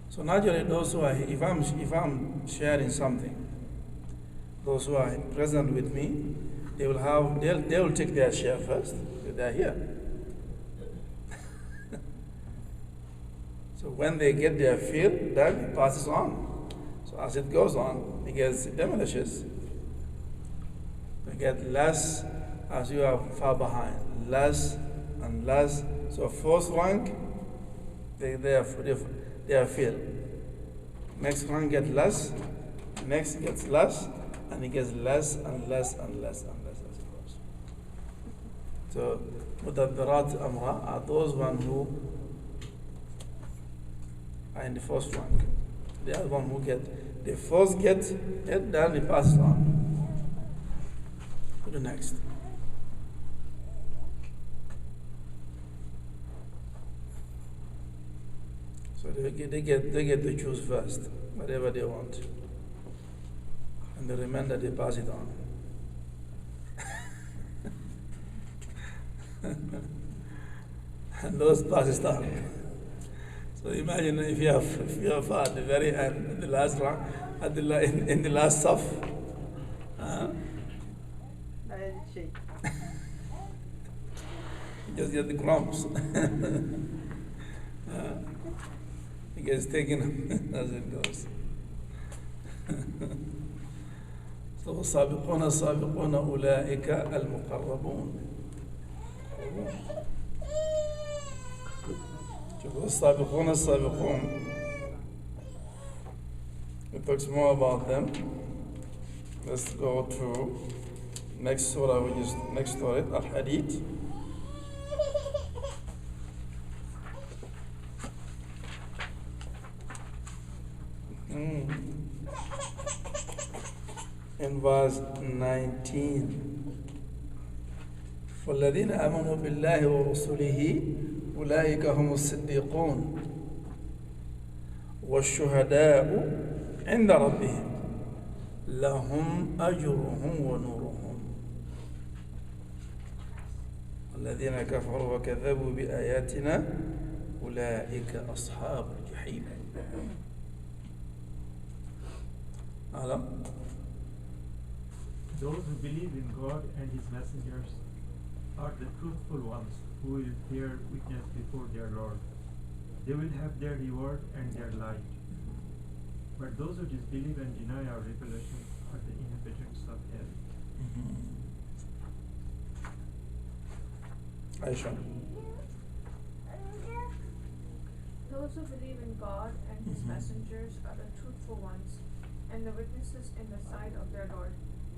So naturally, those who are, if I'm sharing something, those who are present with me, they will take their share first. They're here. So when they get their fill, then it passes on. So as it goes on, it diminishes. They get less as you are far behind, less and less. So fourth rank, they are filled. Next rank gets less, next gets less, and it gets less and less and less and less as it goes. So Mudabbirat Amra are those one who are in the first rank. The other one who get the first get it, then it passes on to the next. So they get to choose first, whatever they want. And the remainder they pass it on. And those pass it on. So imagine if you have at the very end, in the last round, in the last saf. You just get the crumbs. It gets taken as it goes. So السابقون السابقون أولئك المقربون. شوفوا السابقون السابقون. It talks more about them. Let's go to next surah, which is next to it, Al-Hadid. In verse 19, فالذين آمنوا بالله ورسله أولئك هم الصديقون والشهداء عند ربهم لهم أجرهم ونورهم والذين كفروا وكذبوا بآياتنا أولئك أصحاب الجحيم. Those who believe in God and His messengers are the truthful ones who will bear witness before their Lord. They will have their reward and their light. But those who disbelieve and deny our revelation are the inhabitants of hell. Aisha. Those who believe in God and His messengers are the truthful ones, and the witnesses in the sight of their Lord.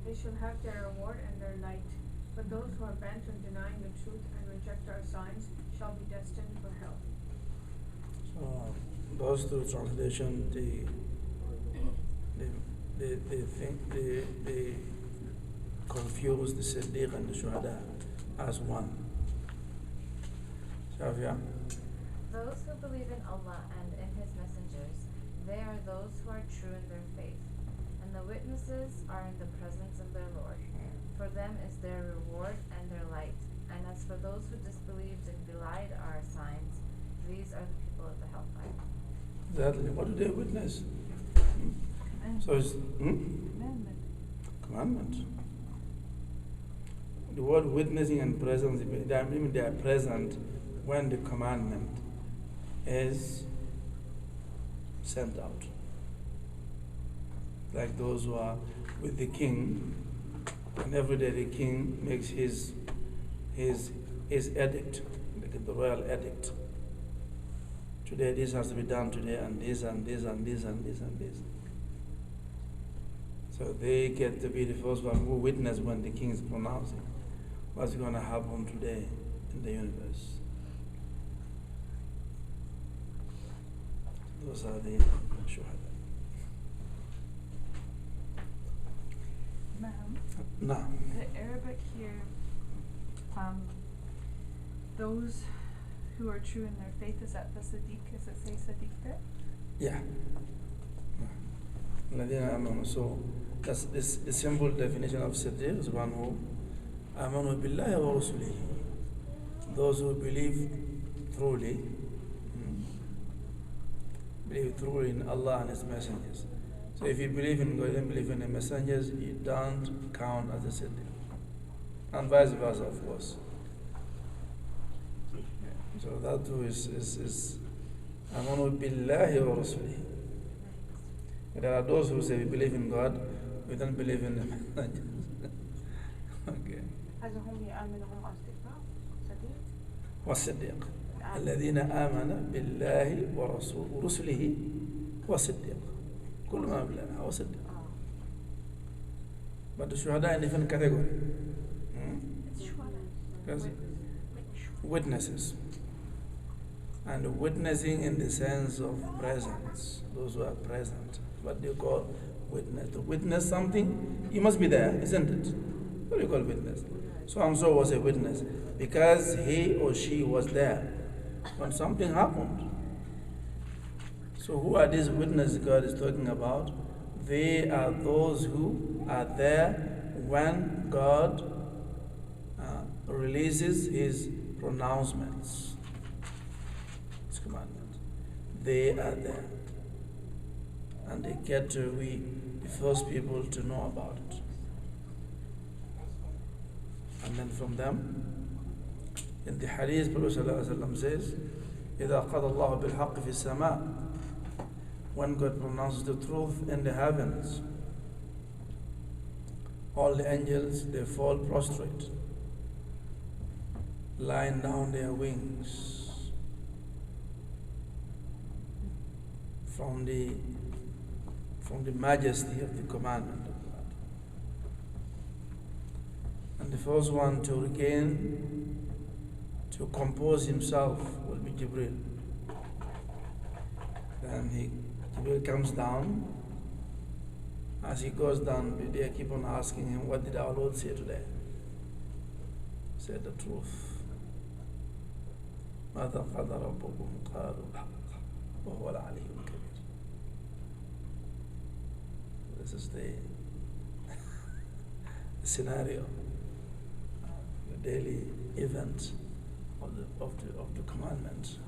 They shall have their reward and their light. But those who are bent on denying the truth and reject our signs shall be destined for hell. So those two translations, they think they confuse the Siddiq and the Shuhada as one. Shafia? Those who believe in Allah and in His messengers, they are those who are true in their faith, and the witnesses are in the presence of their Lord. For them is their reward and their light. And as for those who disbelieved and belied our signs, these are the people of the hellfire. Exactly. What do they witness? So it's commandment. The word witnessing and presence, they are present when the commandment is sent out. Like those who are with the king, and every day the king makes his edict, like the royal edict. Today this has to be done today, and this and this and this and this and this. So they get to be the first one who witness when the king is pronouncing what's going to happen today in the universe. Those are the shuhada. Ma'am, No. the Arabic here, those who are true in their faith, is that the Sadiq? Does it say Sadiq there? Yeah. الذين آمنوا. So that's this the simple definition of Siddiq is one who آمنوا بالله ورسله. Those who believe truly in Allah and His messengers. So if you believe in God and believe in the messengers, you don't count as a Siddiq. And vice versa, of course. So that too is آمنوا بالله ورسوله. There are those who say we believe in God, we don't believe in the messengers. Okay. هم يؤمنهم أصدقاء صديق والصديق الذين آمنوا بالله ورسله والصديق كل ما بالله هو صديق. But the shuhada in different category. Because witnesses. And witnessing in the sense of presence, those who are present, what they call witness. To witness something, you must be there, isn't it? What do you call witness? So and so was a witness because he or she was there when something happened. So who are these witnesses God is talking about? They are those who are there when God releases His pronouncements, His commandments. They are there, and they get to be the first people to know about it. And then from them, in the hadith, Prophet ﷺ says, إِذَا قَضَى اللَّهُ بِالْحَقِّ فِي السَّمَاءِ, when God pronounces the truth in the heavens, all the angels, they fall prostrate, lying down their wings from the majesty of the commandment of God. And the first one to regain, to compose himself, will be Jibril. Then Jibril comes down. As he goes down, they keep on asking him, what did our Lord say today? He said the truth. ماذا قال ربكم قالوا الحق وهو العلي الكبير. This is the scenario, the daily event of the commandment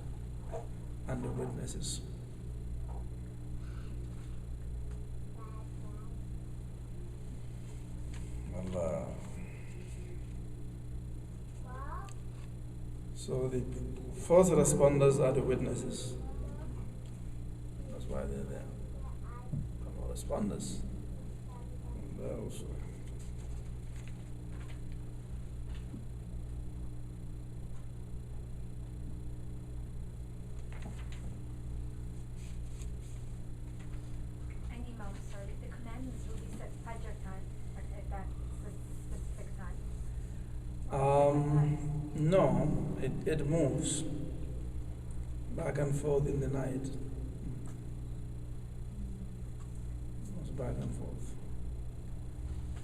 and the witnesses. Allah. So the first responders are the witnesses. That's why they're there. No responders. They're also. And Imam, sorry, the commandments will be set Fajr time at that specific time. No, it moves back and forth in the night. Moves back and forth.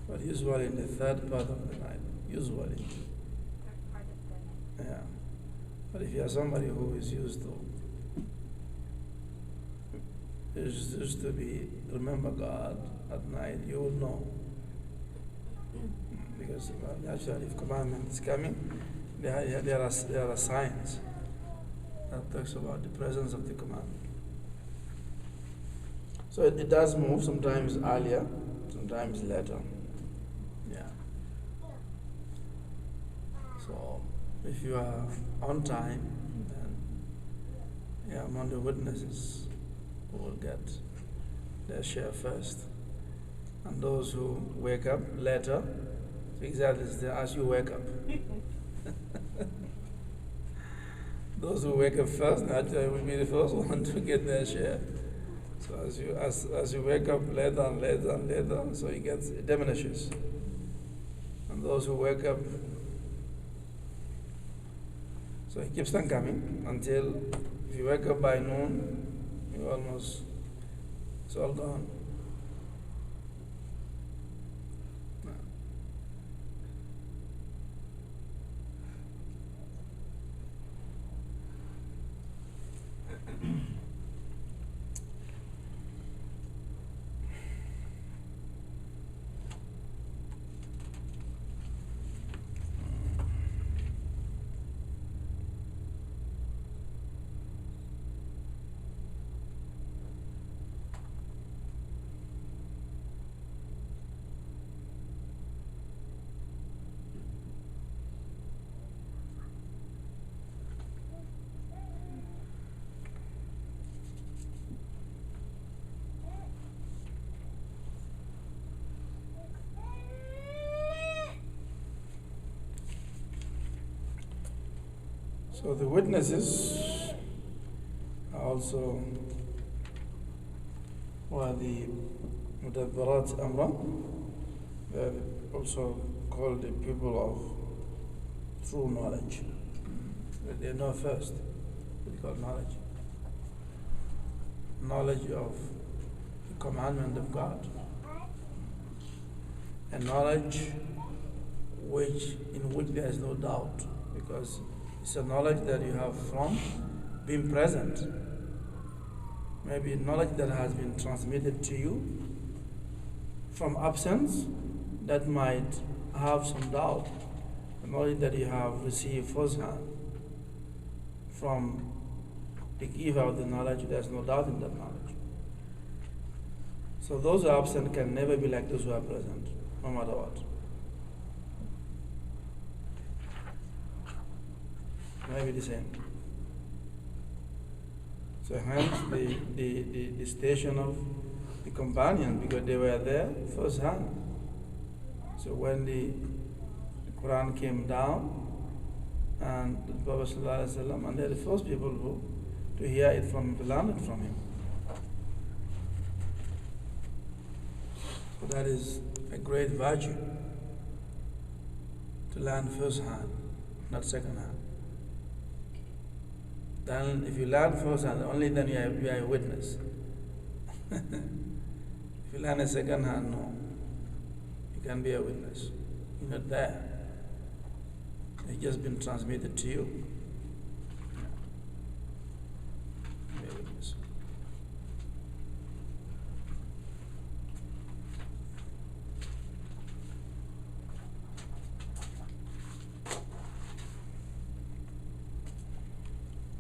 But usually in the third part of the night. Usually. Third part of the night. Yeah. But if you are somebody who is used to be remember God at night, you will know. Because actually if commandment is coming, there are signs that talks about the presence of the commandment. So it does move, sometimes earlier, sometimes later. Yeah. So if you are on time, then among the witnesses who will get their share first. And those who wake up later, exactly as you wake up. Those who wake up first naturally will be the first one to get their share. So as you wake up later and later and later, so it diminishes. And those who wake up, so it keeps on coming until if you wake up by noon, it's all gone. So the witnesses also were the Mudabbarat Amra. They are also called the people of true knowledge. They know first what they call knowledge. Knowledge of the commandment of God. A knowledge in which there is no doubt, because it's a knowledge that you have from being present. Maybe knowledge that has been transmitted to you from absence that might have some doubt. The knowledge that you have received firsthand from the giver of the knowledge, there's no doubt in that knowledge. So those who are absent can never be like those who are present, no matter what. Maybe the same. So hence the station of the companions, because they were there firsthand. So when the Quran came down, and the Prophet ﷺ, and they're the first people who to hear it from, to learn it from him. So that is a great virtue, to learn firsthand, not secondhand. Then if you learn firsthand, only then you are a witness. If you learn a secondhand, no. You can't be a witness. You're not there. It's just been transmitted to you. Be a witness.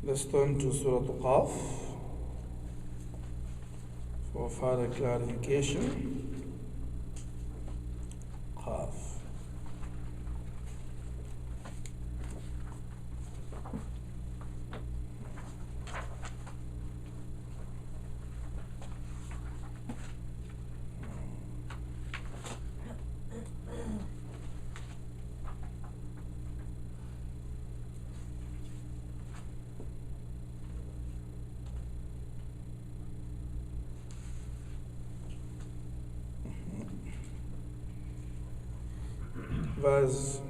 Let's turn to Surah Qaf for further clarification. Qaf. Verse